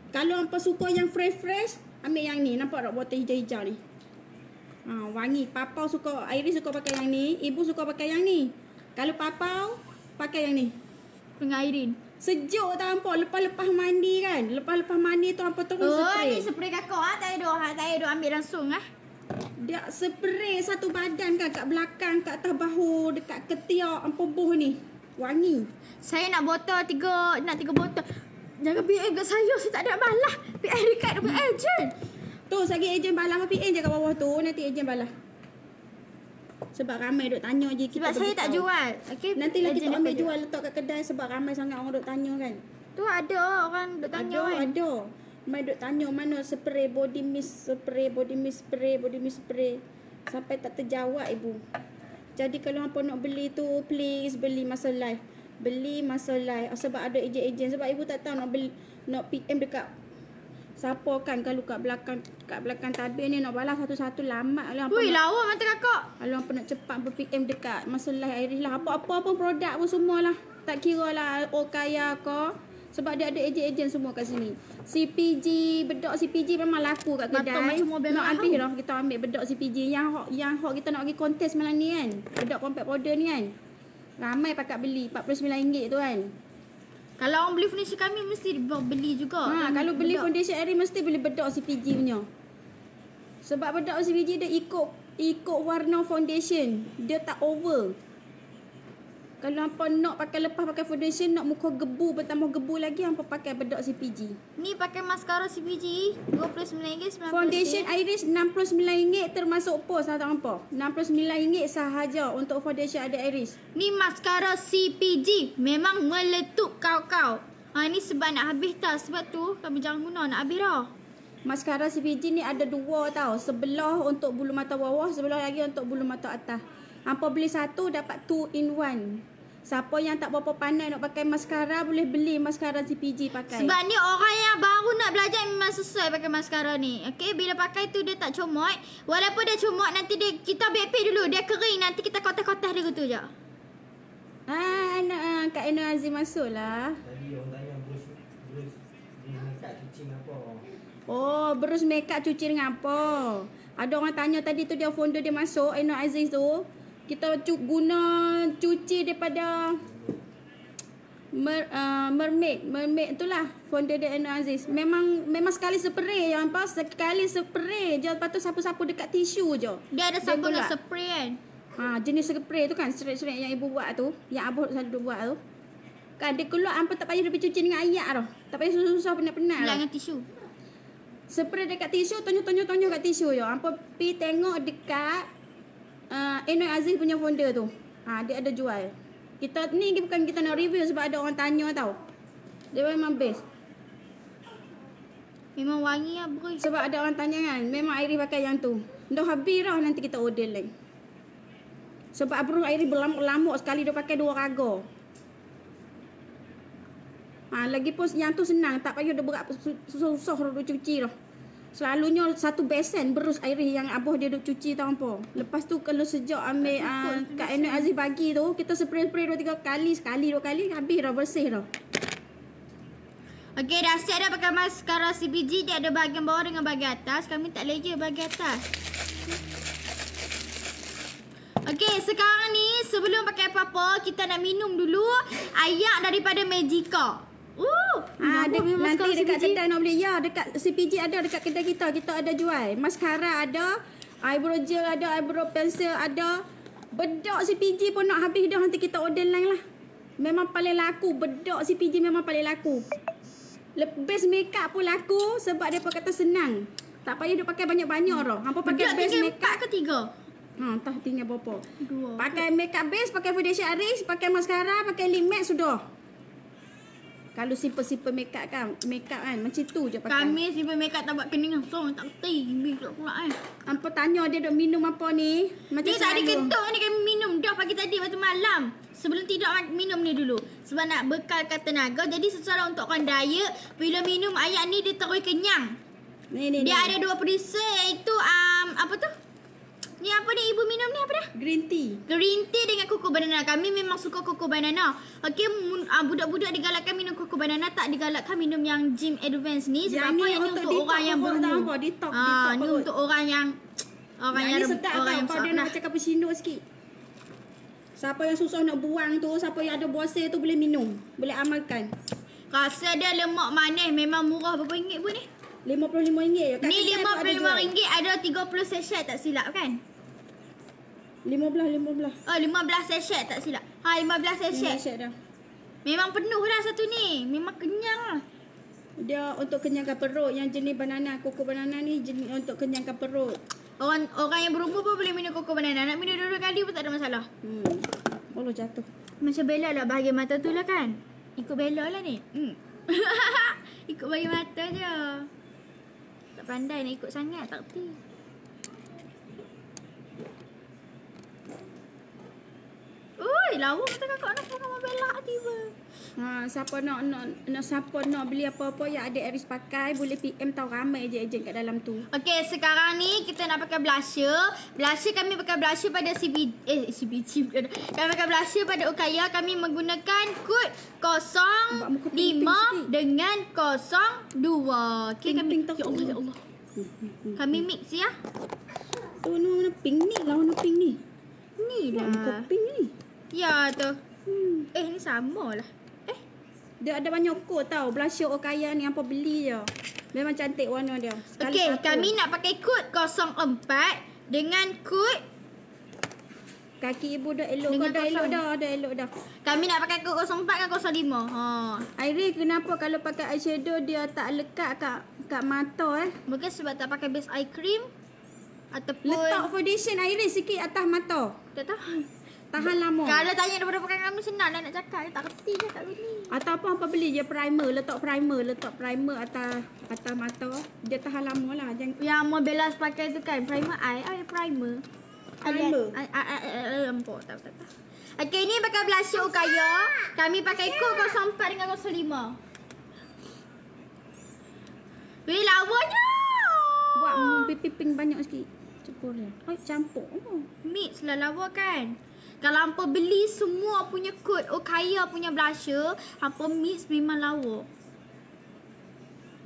Kalau hampa suka yang fresh, ambil yang ni. Nampak tak botol hijau-hijau ni? Wangi. Papau suka, Iris suka pakai yang ni. Ibu suka pakai yang ni. Kalau papau, pakai yang ni. Dengan Airin. Sejuk tak hampa? Lepas-lepas mandi kan? Lepas-lepas mandi tu hampa terus spray. Ni spray kakak tak ada ambil langsung Dia spray satu badan kan, kat belakang, kat atas bahu, dekat ketiak, hampa buh ni. Wangi. Saya nak botol 3 botol. Jangan PM kat saya tak ada balas. PM dekat ejen. Tu sagi ejen balas, PM je kat bawah tu, nanti ejen balas. Sebab ramai duk tanya je kita. Sebab saya tak jual. Okay, nanti lah kita ambil jual letak kat kedai sebab ramai sangat orang duk tanya kan. Tu ada orang duk tanya kan. Ada. Mai duk tanya mana spray body mist spray. Sampai tak terjawab ibu. Jadi kalau hampa nak beli tu, please beli masa live. Sebab ada ejen-ejen. Sebab ibu tak tahu nak PM dekat siapa kan. Kalau kat belakang tabir ni nak balas satu-satu lama lah. Ui, lawa mata kakak. Kalau hampa nak cepat ber-PM dekat masa live Iris lah. Apa-apa pun produk pun semualah. Tak kira lah Okaya ke, Sebab dia ada ejen-ejen semua kat sini. CPG, bedak CPG memang laku kat kedai. macam mobil Nak mahal. habis dah kita ambil bedak CPG yang hot kita nak pergi kontes malam ni kan. Bedak compact powder ni kan. Ramai pakat beli RM49 tu kan. Kalau orang beli furniture kami mesti beli juga. Kalau beli foundation Airy mesti beli bedak CPG punya. Sebab bedak CPG dia ikut warna foundation. Dia tak over. Kalau hampa nak lepas pakai foundation, nak muka gebu, bertambah gebu lagi, hampa pakai bedak CPG. Ni pakai maskara CPG RM29, RM19. Foundation Iris RM69 termasuk pos tak hampa. RM69 sahaja untuk foundation ada Iris. Ni maskara CPG. Memang meletup kau-kau. Ni sebab nak habis dah. Sebab tu kami jangan guna, nak habis dah. Mascara CPG ni ada dua tau. Sebelah untuk bulu mata bawah, sebelah lagi untuk bulu mata atas. Hampa beli satu dapat 2 in 1. Siapa yang tak berapa pandai nak pakai maskara boleh beli maskara CPG pakai. Sebab ni orang yang baru nak belajar memang sesuai pakai maskara ni. Okey, bila pakai tu dia tak comot. Walaupun dia comot nanti kita BP dulu, dia kering, nanti kita kotak-kotak dia gitu je. Anak Kak Ena Azim masuk lah. Tadi orang tanya Bruce dia makeup cuci apa? Oh, berus makeup cuci dengan apa? Ada orang tanya tadi tu dia founder dia masuk Ena Aziz tu. Kita guna cuci daripada mermaid itulah founder dia Ena Aziz. Memang sekali spray yang apa? Sekali spray je, lepas tu sapu-sapu dekat tisu je. Dia ada sabun keluar. nak spray kan. Jenis spray tu kan, straight yang ibu buat tu, yang abah selalu buat tu. Kan dia keluar hampa tak payah dia pergi cuci dengan air tau. Tak payah susah-susah penat-penat. Bilang dengan tisu. Spray dekat tisu, tonyo-tonyo kat tisu je. Hampa pergi tengok dekat Ena Aziz punya founder tu. Dia ada jual. Kita ni bukan kita nak review sebab ada orang tanya tau. Dia memang best. Memang wangi lah bro. Sebab ada orang tanya kan, memang Airi pakai yang tu. Dah habis dah nanti kita order lagi. Sebab bro Airi berlamuk sekali dia pakai 2 raga. Lagipun yang tu senang, tak payah dia berat susah dia cuci dah. Selalunya satu besen berus air yang abah dia duk cuci tau apa. Lepas tu kalau sejak ambil Kak Ena Aziz bagi tu, kita spray 2-3 kali, sekali 2 kali habis dah, bersih dah. Okey, dah siap dah pakai maskara CPG. Dia ada bahagian bawah dengan bahagian atas. Kami tak layer bahagian atas. Okey, sekarang ni sebelum pakai apa-apa, kita nak minum dulu ayak daripada Magica. Ada nanti dekat kedai nak beli. Ya, dekat CPG ada, dekat kedai kita ada jual. Maskara ada, eyebrow gel ada, eyebrow pencil ada. Bedak CPG pun nak habis dah, nanti kita order lain lah. Memang paling laku, bedak CPG memang paling laku. Base makeup pun laku sebab dia kata senang. Tak payah dia pakai banyak-banyak dah. Hampa pakai base makeup ke 3? entah tinggal berapa. 2. Pakai makeup base, pakai foundation Aris, pakai maskara, pakai lip matte sudah. Kalau simple-simple makeup kan macam tu je pakai. Kami simple makeup tak buat kening langsung, tak kerti. Bimbing pula kan. Hampa tanya dia duk minum apa ni? Macam Ni tadi selalu. ketuk ni kami minum dah pagi tadi waktu malam. Sebelum tidur minum ni dulu. Sebab nak bekalkan tenaga. Jadi secara untuk orang diet, bila minum ayak ni dia terus kenyang. Ni. Dia ada 2 perisa iaitu apa tu? Ni apa ni ibu minum ni apa dah? Green tea. Green tea dengan koko banana. Kami memang suka koko banana. Okey, budak-budak digalakkan minum koko banana, tak digalakkan minum yang gym advance ni. Sebab apa yang ni untuk orang yang berumur. Detox Ni untuk orang yang ni sedap orang yang tau. Dia nak macam cappuccino sikit. Siapa yang susah nak buang tu, siapa yang ada buasa tu boleh minum, boleh amalkan. Rasa dia lemak manis, memang murah. Berapa ringgit pun ni? RM55 je. Ni RM55 ada 30 sachet tak silap kan? 15. Oh 15 sachet tak silap. 15 sachet. dah. Memang penuh dah satu ni. Memang kenyang lah. Dia untuk kenyangkan perut. Yang jenis banana, koko banana ni jenis untuk kenyangkan perut. Orang yang berumur pun boleh minum koko banana. Nak minum 2 kali pun tak ada masalah. Allah jatuh. Macam Bella lah bahagian mata tu lah kan. Ikut Bella lah ni. Ikut bahagian mata je. Tak pandai nak ikut sangat, tak kerti. Ui, lawa kata kakak nak pakai belak tiba. Siapa nak beli apa-apa yang ada Aries pakai boleh PM tahu ramai ejen-ejen kat dalam tu. Okey, sekarang ni kita nak pakai blusher. Blusher kami pakai blusher pada CBG. Kami pakai blusher pada Okaya. Kami menggunakan kod 05 dengan 02. Okey, kami ya Allah ya Allah. Kami mix ya. Tu warna pink ni, lawan warna pink ni. Ni Muka lah. pink ni. Ya tu. Ni sama lah. Dia ada banyak kod tau. Blusher Okaya ni apa beli je. Memang cantik warna dia. Sekali Okey, satu. kami nak pakai kod 04 dengan kod Kaki ibu dah elok Dengan dah kosong. elok dah. kami nak pakai kod 04 dan 05. Iris kenapa kalau pakai eyeshadow dia tak lekat kat mata Mungkin sebab tak pakai base eye cream ataupun Letak foundation Iris sikit atas mata. tak tahu. Tahan lama. Kalau tanya daripada pakai kami senang lah nak cakap. Dia tak kerti je kat sini. Atau apa beli je primer, letak primer atas mata. Dia tahan lama lah. Jangan Yang Mobelas pakai tu kan primer eye. Ada primer. Primer? Nampak tak. Okey, ni pakai blusher Okaya. Kami pakai kod 04 dengan 05. Weh, lawanya. buat pipi pink banyak sikit. Cukup dia. Campur. Mix lah lawa kan. Kalau hampa beli semua punya kod Okaya punya blusher, hampa mix memang lawa.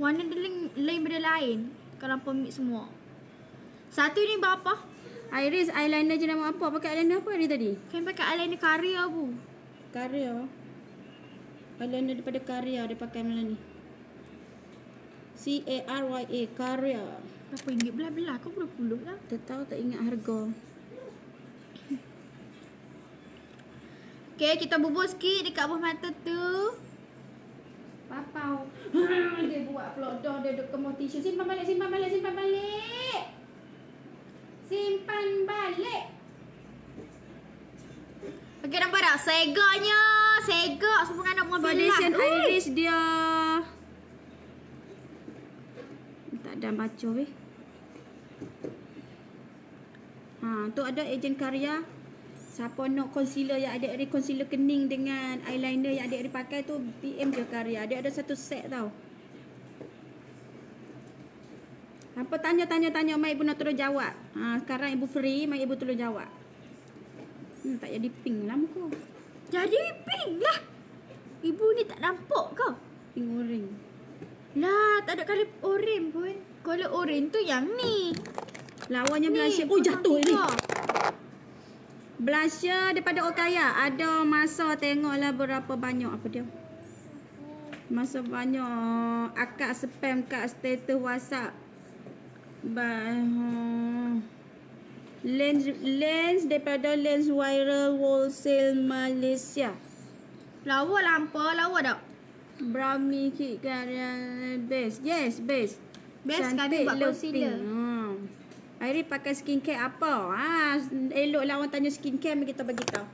Warna dia lain benda lain kalau hampa mix semua. Satu ni berapa? Iris eyeliner je nama apa? Pakai eyeliner apa hari tadi? Kami pakai eyeliner Karya bu. Karya. Eyeliner daripada Karya dia pakai malam ni. Carya. Karya. Berapa ringgit belah-belah? Kau puluh-puluh lah. Tak tahu tak ingat harga. Okay, kita bubur sikit dekat bawah mata tu. Papau. Dia buat pelodoh, dia duk kemau tisu. Simpan balik. Simpan balik. Okay, nampak tak? Segak semua anak bunga belah. Foundation Iris dia tak ada baca weh. Tu ada ejen Karya. Siapa nak concealer yang adik-adik concealer kening dengan eyeliner yang adik-adik pakai tu PM je Karya. Dia ada satu set tau. Apa tanya mak ibu nak terus jawab. Sekarang ibu free, mak ibu terus jawab. Tak jadi pink lah muka. Jadi pink lah. Ibu ni tak nampak ke? Pink orange. Lah, tak ada colour orange pun. Colour orange tu yang ni. Lawannya blusher. Oh jatuh ni. Blusher daripada Okaya. Ada masa tengoklah berapa banyak apa dia. Masa banyak akak spam kat status WhatsApp. Lens daripada Lens Viral Wholesale Malaysia. Lawa lah hampa, lawa tak? Brownie Kit Karya base. Yes, base. Best kami buat concealer. Iris pakai skincare apa? Elok lah orang tanya skincare kita bagi tahu.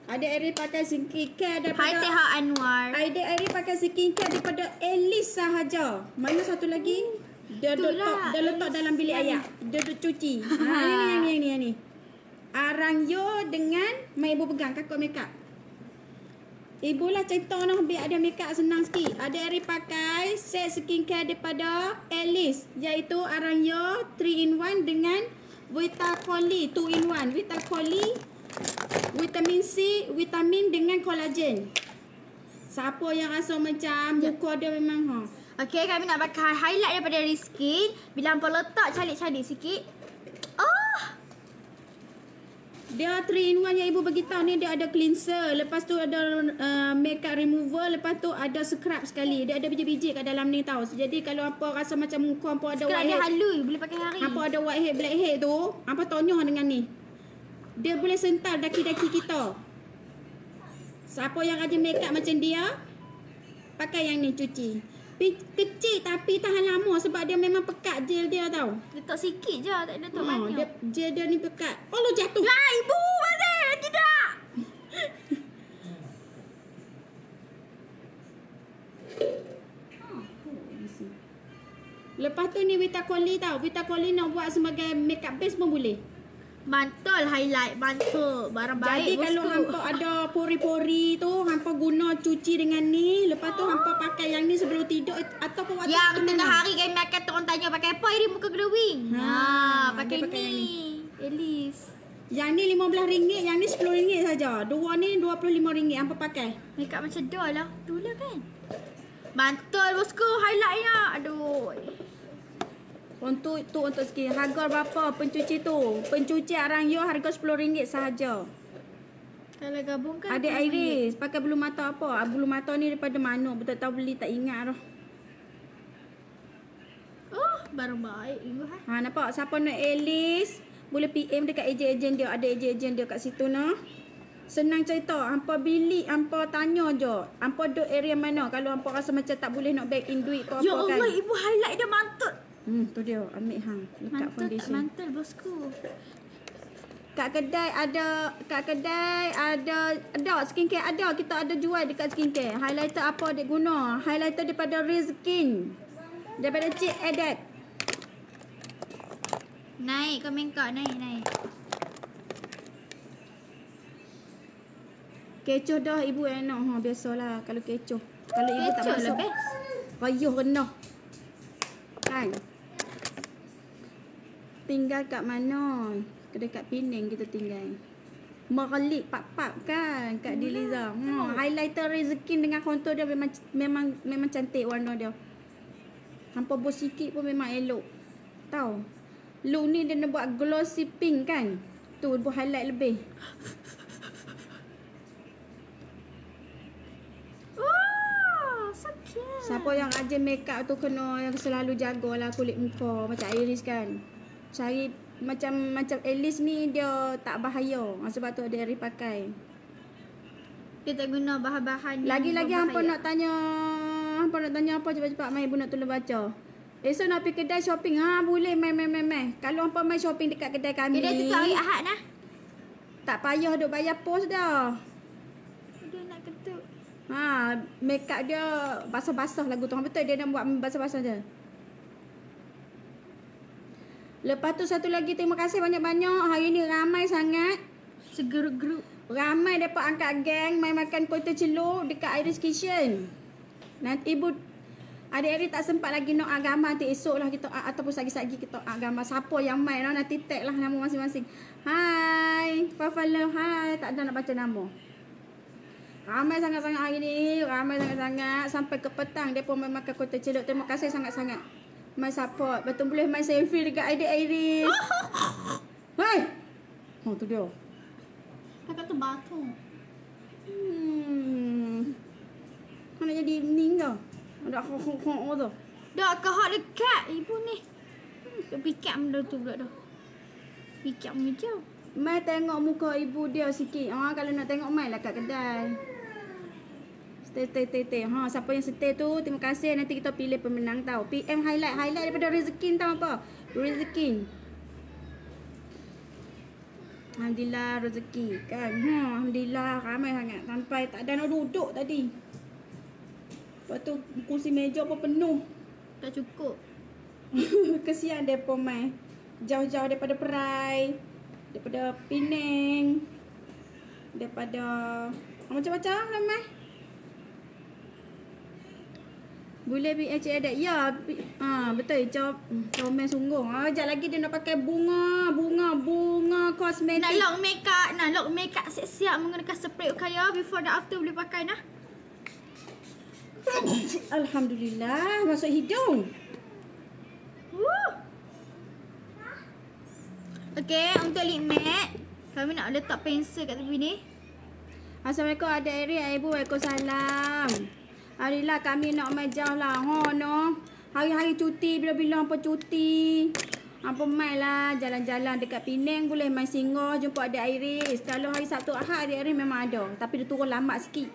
Ada Iris pakai skincare daripada Hai Teha Anwar. Ada Iris pakai skincare daripada Alice sahaja. Mana satu lagi? Dia letak dalam bilik air. Dia cuci. Yang ni. Arangyo dengan mak ibu pegang kakak makeup. Ibu lah cerita nak biar ada makeup senang sikit. Ada Iris pakai set skincare daripada Alice, iaitu Arangyo 3-in-1 dengan Vitacoli 2-in-1. Vitacoli vitamin C, vitamin dengan kolagen. Siapa yang rasa macam muka dia memang Okay, kami nak pakai highlight daripada Riskin. Bila hampa letak calik-calik sikit. Dia 3-in-1 yang ibu bagi tahu ni. Dia ada cleanser, lepas tu ada makeup remover, lepas tu ada scrub sekali. Dia ada biji-biji kat dalam ni tau. Jadi kalau apa rasa macam muka apa ada Scrub white dia head, halus, boleh pakai hari. apa ada white head, black head tu, apa tonyoh dengan ni. Dia boleh sental daki-daki kita. Siapa yang rajin makeup macam dia, pakai yang ni cuci. Kecil tapi tahan lama sebab dia memang pekat gel dia tau. Letak sikit je, tak ada letak banyak. Gel dia ni pekat. Oh lo jatuh. Lah ibu, masih tidak. Lepas tu ni Vitacoli tau. Vitacoli nak buat sebagai makeup base pun boleh. Mantul highlight, mantul. Barang baik. Jadi kalau hampa ada pori-pori tu, hampa guna cuci dengan ni. Lepas tu hampa pakai yang ni sebelum tidur ataupun waktu Yang makan tengah malam. hari kami makan tu orang tanya pakai apa ini muka glowing. Pakai dia pakai ni. Elis. Yang ni RM15, yang ni RM10 saja. Dua ni RM25 hampa pakai. Makeup macam doll lah. Tu lah kan. Mantul bosku highlightnya. Aduh. Untuk sikit. Harga berapa pencuci tu? Pencuci arang yo harga RM10 sahaja. Kalau gabungkan Adik Iris, pakai bulu mata apa? Bulu mata ni daripada mana? Betul tahu beli tak ingat dah. Oh, barang baik ibu ha. Nampak? Siapa nak Alice, boleh PM dekat ejen-ejen dia. Ada ejen-ejen dia kat situ nah. Senang cerita. Hampa bilik, hampa tanya je. Hampa duduk area mana? Kalau hampa rasa macam tak boleh nak back in duit ke apa Ya kan. Allah, ibu highlight dia mantul. Tu dia. Ambil hang. Lekat Mantul tak foundation. mantul bosku. Kat kedai ada skincare ada. Kita ada jual dekat skincare. Highlighter apa dia guna? Highlighter daripada Rizkin. Daripada Cik Edet. Naik komen kau, naik. Kecoh dah ibu enak. Biasalah kalau kecoh. Kalau ibu tak Kecoh masuk. lebih. Payuh rendah. Kan? Tinggal kat mana? Dekat Penang kita tinggal. Merlik pap-pap kan kat Diliza. Highlighter Rizkin dengan contour dia memang cantik warna dia. Hampa bos sikit pun memang elok. Tahu? Look ni dia nak buat glossy pink kan? Tu buat highlight lebih. Oh, so cute. Siapa yang rajin makeup tu kena yang selalu jagalah kulit muka macam Iris kan. Cari macam Alice ni dia tak bahaya. Sebab tu ada Iris pakai. Dia tak guna bahan-bahan yang Lagi-lagi hampa berbahaya. nak tanya apa cepat-cepat mai ibu nak tolong baca. Esok nak pergi kedai shopping. Boleh mai. Kalau hampa mai shopping dekat kedai kami. Kedai tutup hari Ahad nah. Tak payah duk bayar pos dah. Dia nak ketuk. Makeup dia basah-basah lagu tu. Betul dia nak buat basah-basah je. Lepas tu satu lagi terima kasih banyak-banyak. Hari ni ramai sangat. Segeruk-geruk. Ramai dapat angkat geng mai makan kuota celur dekat Iris Kitchen. Nanti ibu adik-adik tak sempat lagi nak gambar nanti esok lah kita ataupun sagi-sagi kita gambar siapa yang main nanti tag lah nama masing-masing. Hai, Fafala, hai, tak ada nak baca nama. Ramai sangat-sangat hari ni, ramai sangat-sangat sampai ke petang depa mai makan kuota celur. Terima kasih sangat-sangat. Mai support. Betul boleh mai selfie dekat adik Iris. Hai. Tu dia. Kakak tu batu. Mana jadi ning kau? Ada kok tu. Dah kahak dekat ibu ni. Dia pikat benda tu pula dah. Pikat meja. Mai tengok muka ibu dia sikit. Kalau nak tengok mai lah kat kedai. Stay. Siapa yang stay tu terima kasih. Nanti kita pilih pemenang tau. PM highlight daripada Rizkin tahu apa? Rizkin. Alhamdulillah rezeki kan. Alhamdulillah ramai sangat sampai tak ada nak duduk tadi. Lepas tu kursi meja pun penuh. Tak cukup. Kesian depa mai. Jauh-jauh daripada Perai, daripada Penang, daripada macam-macam lah mai. Boleh Cik Adat. Ya, betul. Comel sungguh. Sekejap lagi dia nak pakai bunga kosmetik. Nak lock makeup siap-siap menggunakan spray Ukaya before dan after boleh pakai nah. Alhamdulillah, masuk hidung. Okey, untuk lip matte, kami nak letak pensel kat tepi ni. Assalamualaikum adik Iris, ibu. Waalaikumsalam. Alhamdulillah kami nak mai jauh lah. No. Hari-hari cuti, bila-bila hampa cuti. Hampa mai lah jalan-jalan dekat Penang. Boleh mai singgah jumpa adik Iris. Kalau hari Sabtu Ahad adik Iris memang ada. Tapi dia turun lambat sikit.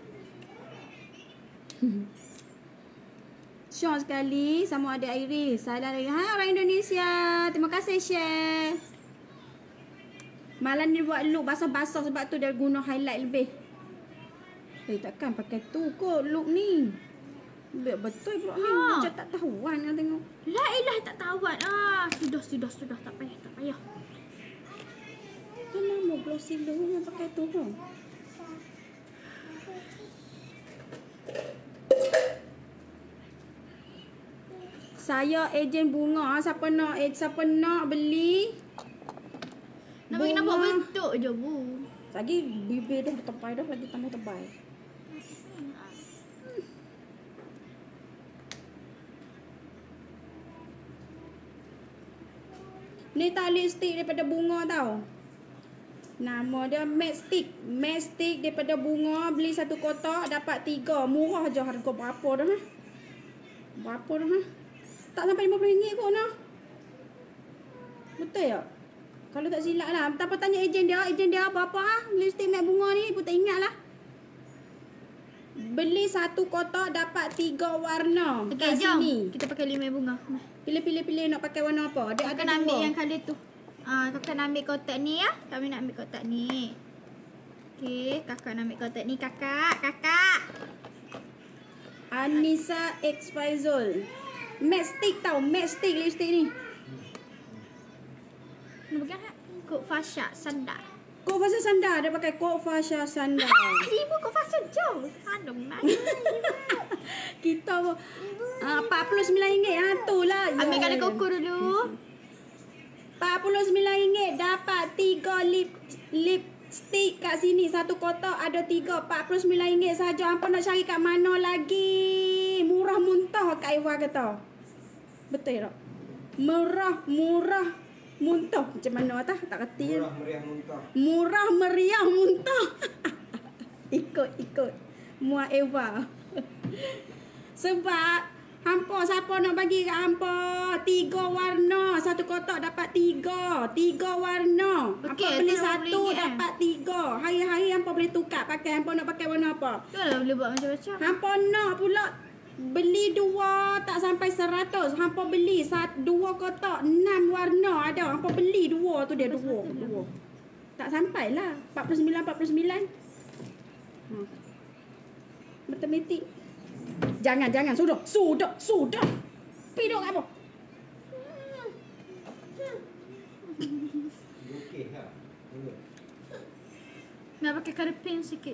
Syok sekali sama adik Iris. Salam lagi. Hai orang Indonesia. Terima kasih share. Malam ni buat look basah-basah sebab tu dia guna highlight lebih. Takkan pakai tu kot look ni. Betul pula ni. Macam tak tahuan nak tengok. La ilah tak tahuan. Sudah tak payah. glossy dulu yang pakai tu tu. Saya ejen bunga. Siapa nak beli? Nak bagi nampak bentuk je bu. Lagi bibir dah tebal dah, lagi tambah tebal. Ni tak lipstick daripada bunga tau. Nama dia matte stick. Matte stick daripada bunga. Beli satu kotak dapat 3. Murah je, harga berapa dah ha? Berapa dah ha? Tak sampai RM50 kot nah. Betul tak? Kalau tak silap lah. Tanpa tanya ejen dia berapa ah lipstick matte bunga ni, pun tak ingat lah. Beli satu kotak dapat 3 warna. Okey, jom. Kita pakai 5 bunga. Pilih nak pakai warna apa? Kakak nak ambil yang colour tu. Kakak nak ambil kotak ni ya. Kami nak ambil kotak ni. Okey, kakak nak ambil kotak ni. Kakak. Anissa X Faizul. Matte stick tau, matte stick lipstick ni. Nak pegang tak? Kok Fasha Sandar. Kok Fasha Sandar, dia pakai Kok Fasha Sandar. Ibu Kok Fasha jom. Aduh, Kita RM49 tu lah. ambil colour koko dulu. RM49 dapat 3 lipstick kat sini. Satu kotak ada 3. RM49 saja. Hampa nak cari kat mana lagi? Murah muntah Kak Eva kata. Betul tak? Murah muntah. Macam mana tak kerti. Murah meriah muntah. Murah meriah muntah. Ikut Muak Eva. Sebab hampa siapa nak bagi kat hampa 3 warna. Satu kotak dapat 3 warna. Okey, Hampa beli tu satu RM20 dapat 3. Hari-hari hampa boleh tukar pakai. Hampa nak pakai warna apa? Tu lah boleh buat macam-macam. Hampa nak pula beli 2 tak sampai 100. Hampa beli 2 kotak 6 warna ada. Hampa beli 2 tu dia 2. Tak sampai lah 49. Matematik. Jangan sudah. Piduk apa? Okey ha. Nak pakai colour pink sikit.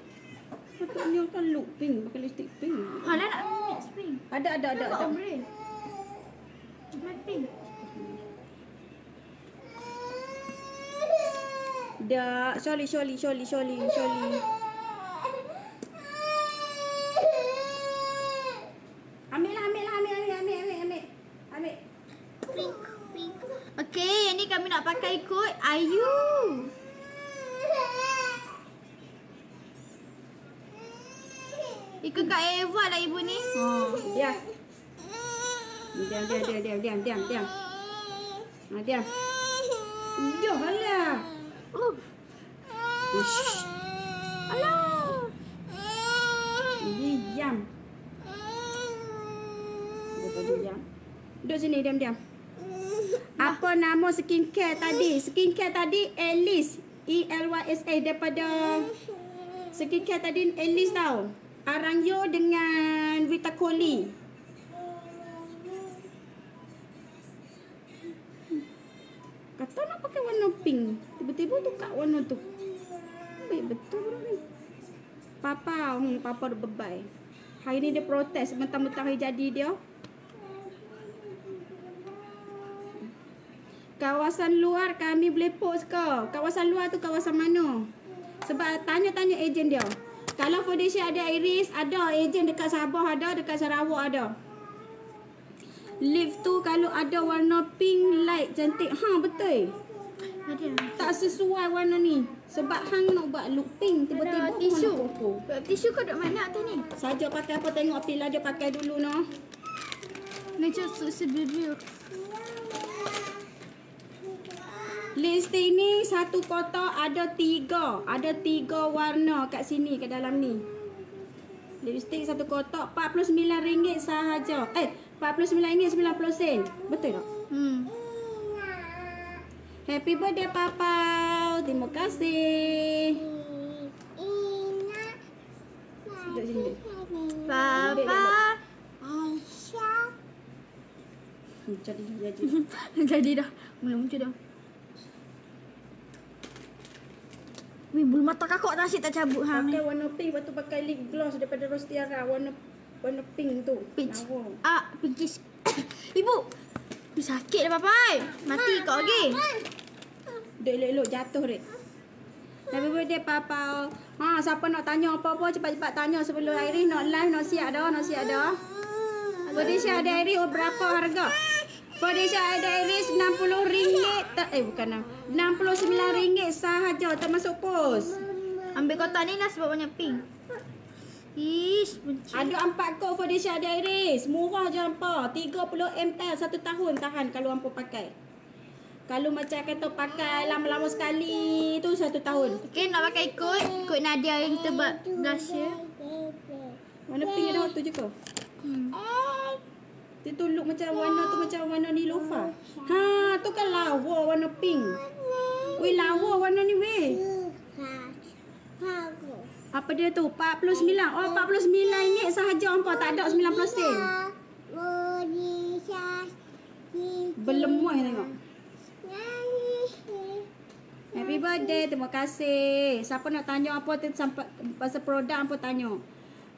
Patutnya kan look pink, pakai lipstick pink. Hala nak mix pink. Ada. Nampak ombre. Matte pink. Dah, Sholi. Ambil. Pink. Okey, yang ni kami nak pakai ikut Ayu. Ikut Kak Eva lah ibu ni. Ya. Diam. Diam. Dah. Alah. Diam. Diam. Duduk sini, diam. Apa nama skincare tadi? Skincare tadi Elise. ELYSA daripada skincare tadi Elise tau. Arangyo dengan Vitacoli. Kata nak pakai warna pink. Tiba-tiba tukar warna tu. Baik betul orang ni. Papa dah bebai. Hari ni dia protes mentang-mentang hari jadi dia. Kawasan luar kami boleh post ke? Kawasan luar tu kawasan mana? Sebab tanya-tanya ejen dia. Kalau foundation ada Iris, ada. Ejen dekat Sabah ada, dekat Sarawak ada. Lip tu kalau ada warna pink light cantik. Betul. Ada. Tak sesuai warna ni. Sebab hang nak buat look pink tiba-tiba Ada tisu. warna purple. Tisu kau duduk mana atas ni? Saja pakai apa tengok Pila dia pakai dulu no. Macam sedih. Lipstick ni satu kotak ada 3. Ada 3 warna kat sini, kat dalam ni. Lipstick satu kotak RM49 sahaja. RM49.90. Betul tak? Happy birthday Papa. Terima kasih. Duduk sini. Papa. Jadi. Jadi dah. Belum muncul dah. bulu mata kakak tak asyik tak cabut hang ni. Pakai warna pink, lepas tu pakai lip gloss daripada Rose Tiara warna pink tu. Peach. Lawa. Pinkish. Ibu. Sakit dah papai. Mati kau lagi. Dek elok-elok jatuh dek. Happy birthday Papa. Siapa nak tanya apa-apa cepat-cepat tanya sebelum Iris nak live, nak siap dah. Fodisha ada Iris berapa harga? Fodisha ada Iris RM60. Bukan RM69 sahaja termasuk pos. Ambil kotak ni lah sebab banyak pink. Ish, benci. Ada 4 kod Fodisha ada Iris. Murah je hampa. 30 ml 1 tahun tahan kalau hampa pakai. Kalau macam kata pakai lama-lama sekali tu 1 tahun. Okay, nak pakai kod Nadia yang kita buat blusher. Warna pink dah tu je ke? Dia tu look macam warna tu macam warna Nilofa. Tu kan lawa warna pink. Weh lawa warna ni weh. Apa dia tu? 49. Oh, RM49 sahaja hampa, tak ada 90 sen. Belum muai tengok. Happy birthday, terima kasih. Siapa nak tanya apa sampai pasal produk apa tanya.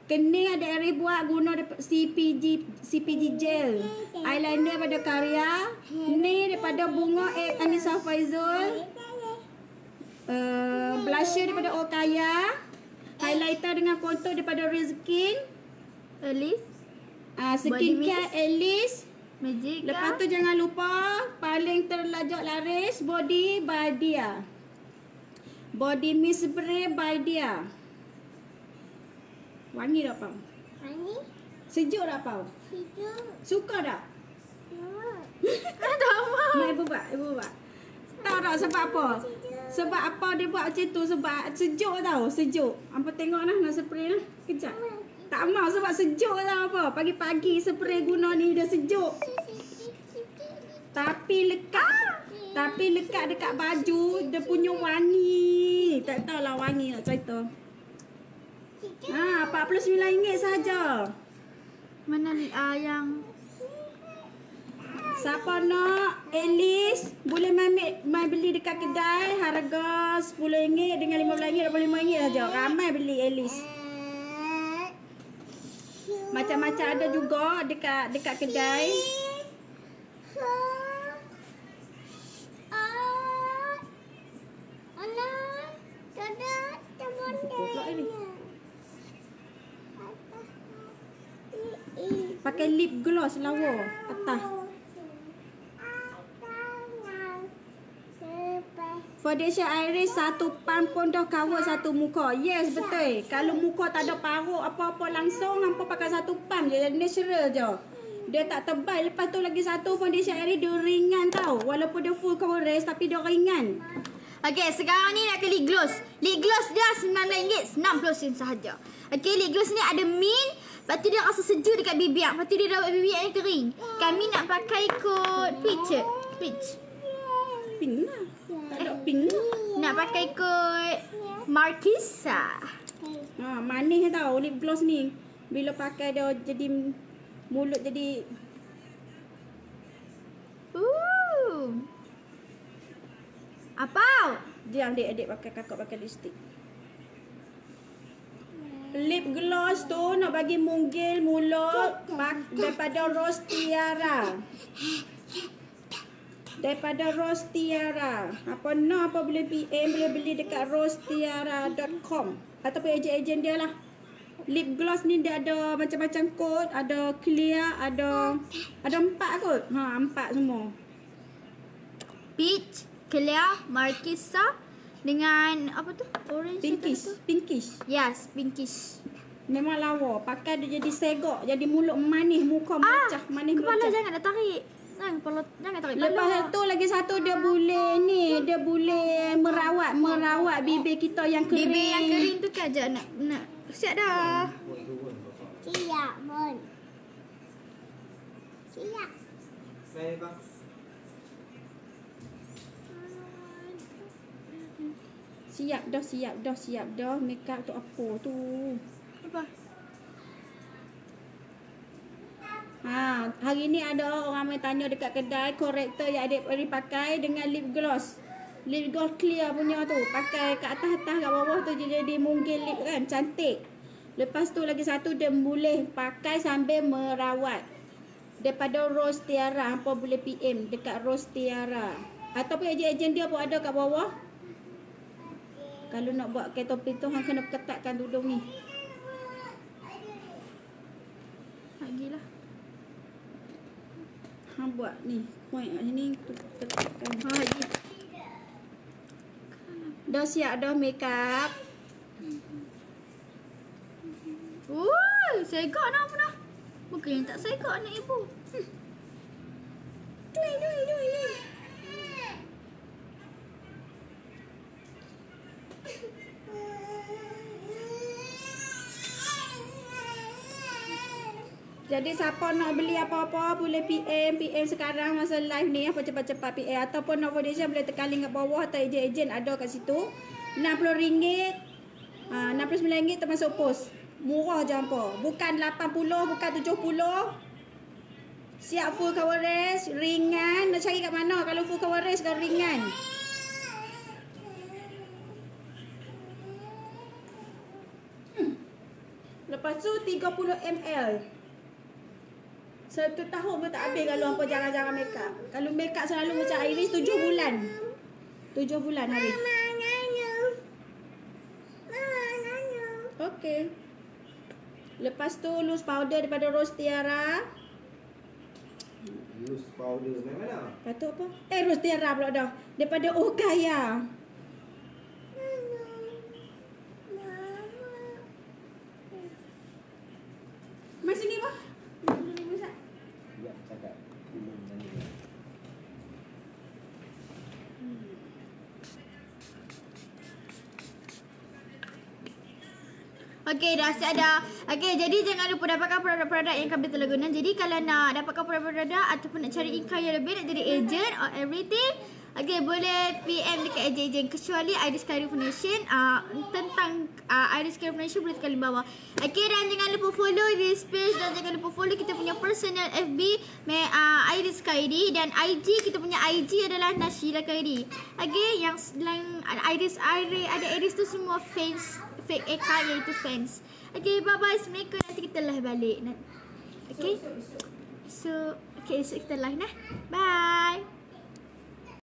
Kening ada Iris buat guna CPG gel. Eyeliner daripada Karya. Ni daripada Bunga Anissa Faizul. Blusher daripada Okaya. Highlighter dengan kontur daripada Rizkin. Alice. Skincare Alice. Magic. Lepas tu jangan lupa paling terlajak laris body by Dia. Body mist spray by Dia. Wangi tak Pau? Sejuk tak Pau? Suka tak? Tak mau. Mak ibu buat. Tahu tak sebab apa? Sebab apa dia buat macam tu? Sebab sejuk tau, sejuk. Hampa tengok lah nak spray lah. Kejap. Tak mau sebab sejuk tau apa. Pagi-pagi spray guna ni dah sejuk. Tapi lekat dekat baju dia punya wangi. Tak tahulah wangi nak cerita. RM49 sahaja. Mana yang Siapa nak Alice boleh mai beli dekat kedai harga RM10 dengan RM15 RM25 saja. Ramai beli Alice. Macam-macam ada juga dekat kedai. Pakai lip gloss lawa atas. Foundation Iris 1 pump pun dah cover satu muka. Yes, betul. Kalau muka tak ada parut apa-apa langsung, hampa pakai 1 pump je. Natural je. Dia tak tebal. Lepas tu lagi satu foundation Iris dia ringan tau. Walaupun dia full coverage tapi dia ringan. Okay, sekarang ni nak ke lip gloss. Lip gloss dia RM9, 60 sen sahaja. Okay, lip gloss ni ada mint. Lepas tu dia rasa sejuk dekat bibir. Lepas tu dia dah buat bibir yang kering. Kami nak pakai kod peach. Pink lah. Tak ada pink lah. Nak pakai kod Markisa. Manis tau lip gloss ni. Bila pakai dia jadi mulut jadi apa? Dia adik-adik pakai, kakak pakai lipstick. Lip gloss tu nak bagi munggil mulut daripada Rose Tiara. Apa boleh PM boleh beli dekat rosetiara.com ataupun ejen-ejen dia lah. Lip gloss ni dia ada macam-macam kod, ada clear, ada 4 kod. 4 semua. Peach, clear, Markisa dengan apa tu? Orange. Pinkish. Yes, pinkish. Memang lawa. Pakai dia jadi segok, jadi mulut manis, muka mecah, manis kepala mecah. jangan nak tarik. Jangan tarik kepala. Lepas tu lagi satu dia boleh merawat bibir kita yang kering. Bibir yang kering tu kan je nak siap dah. Siap, Bon. Siap. Baik, bang. Siap dah. Makeup tu apa tu? Apa? Hari ni ada orang main tanya dekat kedai korektor yang adik pakai dengan lip gloss. Lip gloss clear punya tu. Pakai kat atas-atas kat bawah tu je jadi munggil lip kan. Cantik. Lepas tu lagi satu dia boleh pakai sambil merawat. Daripada Rose Tiara. Hampa boleh PM dekat Rose Tiara. Ataupun ejen-ejen dia pun ada kat bawah. Kalau nak buat kain topi tu hang kena ketatkan tudung ni. Lagilah. Hang buat ni. Point kat sini tu ketatkan. Ha lagi. Dah siap dah make up. Segak nak apa dah? Bukan yang tak segak anak ibu. Dui. Jadi siapa nak beli apa-apa boleh PM sekarang masa live ni apa cepat-cepat PM ataupun nak foundation boleh tekan link kat bawah atau ejen-ejen ada kat situ. RM60. RM69 termasuk pos. Murah je hampa. Bukan 80, bukan 70. Siap full coverage, ringan. Nak cari kat mana kalau full coverage dan ringan? Lepas tu 30 ml. Satu tahun pun tak habis kalau hampa jarang-jarang make up. Kalau make up selalu macam Iris 7 bulan. 7 bulan habis. Okey. Lepas tu loose powder daripada Rose Tiara. Loose powder mana? Lepas tu apa? Rose Tiara pula dah. Daripada Okaya. Mai sini apa? Ya, cakap. Belum tadi. Okey, dah siap dah. Okey, jadi jangan lupa dapatkan produk-produk yang kami telah guna. Jadi kalau nak dapatkan produk-produk ataupun nak cari income yang lebih, nak jadi agent or everything, okey, boleh PM dekat ejen-ejen. Kecuali Iris Kari Foundation. Tentang Iris Kari Foundation boleh tekan di bawah. Okey, dan jangan lupa follow this page dan jangan lupa follow kita punya personal FB Iris Kari, dan IG kita punya IG adalah Nashila Kari. Okey, yang Iris ada Iris tu semua fake account iaitu fans. Okay, bye-bye. Assalamualaikum. Nanti kita live balik. Okay. So, okay, esok kita live nah. Bye.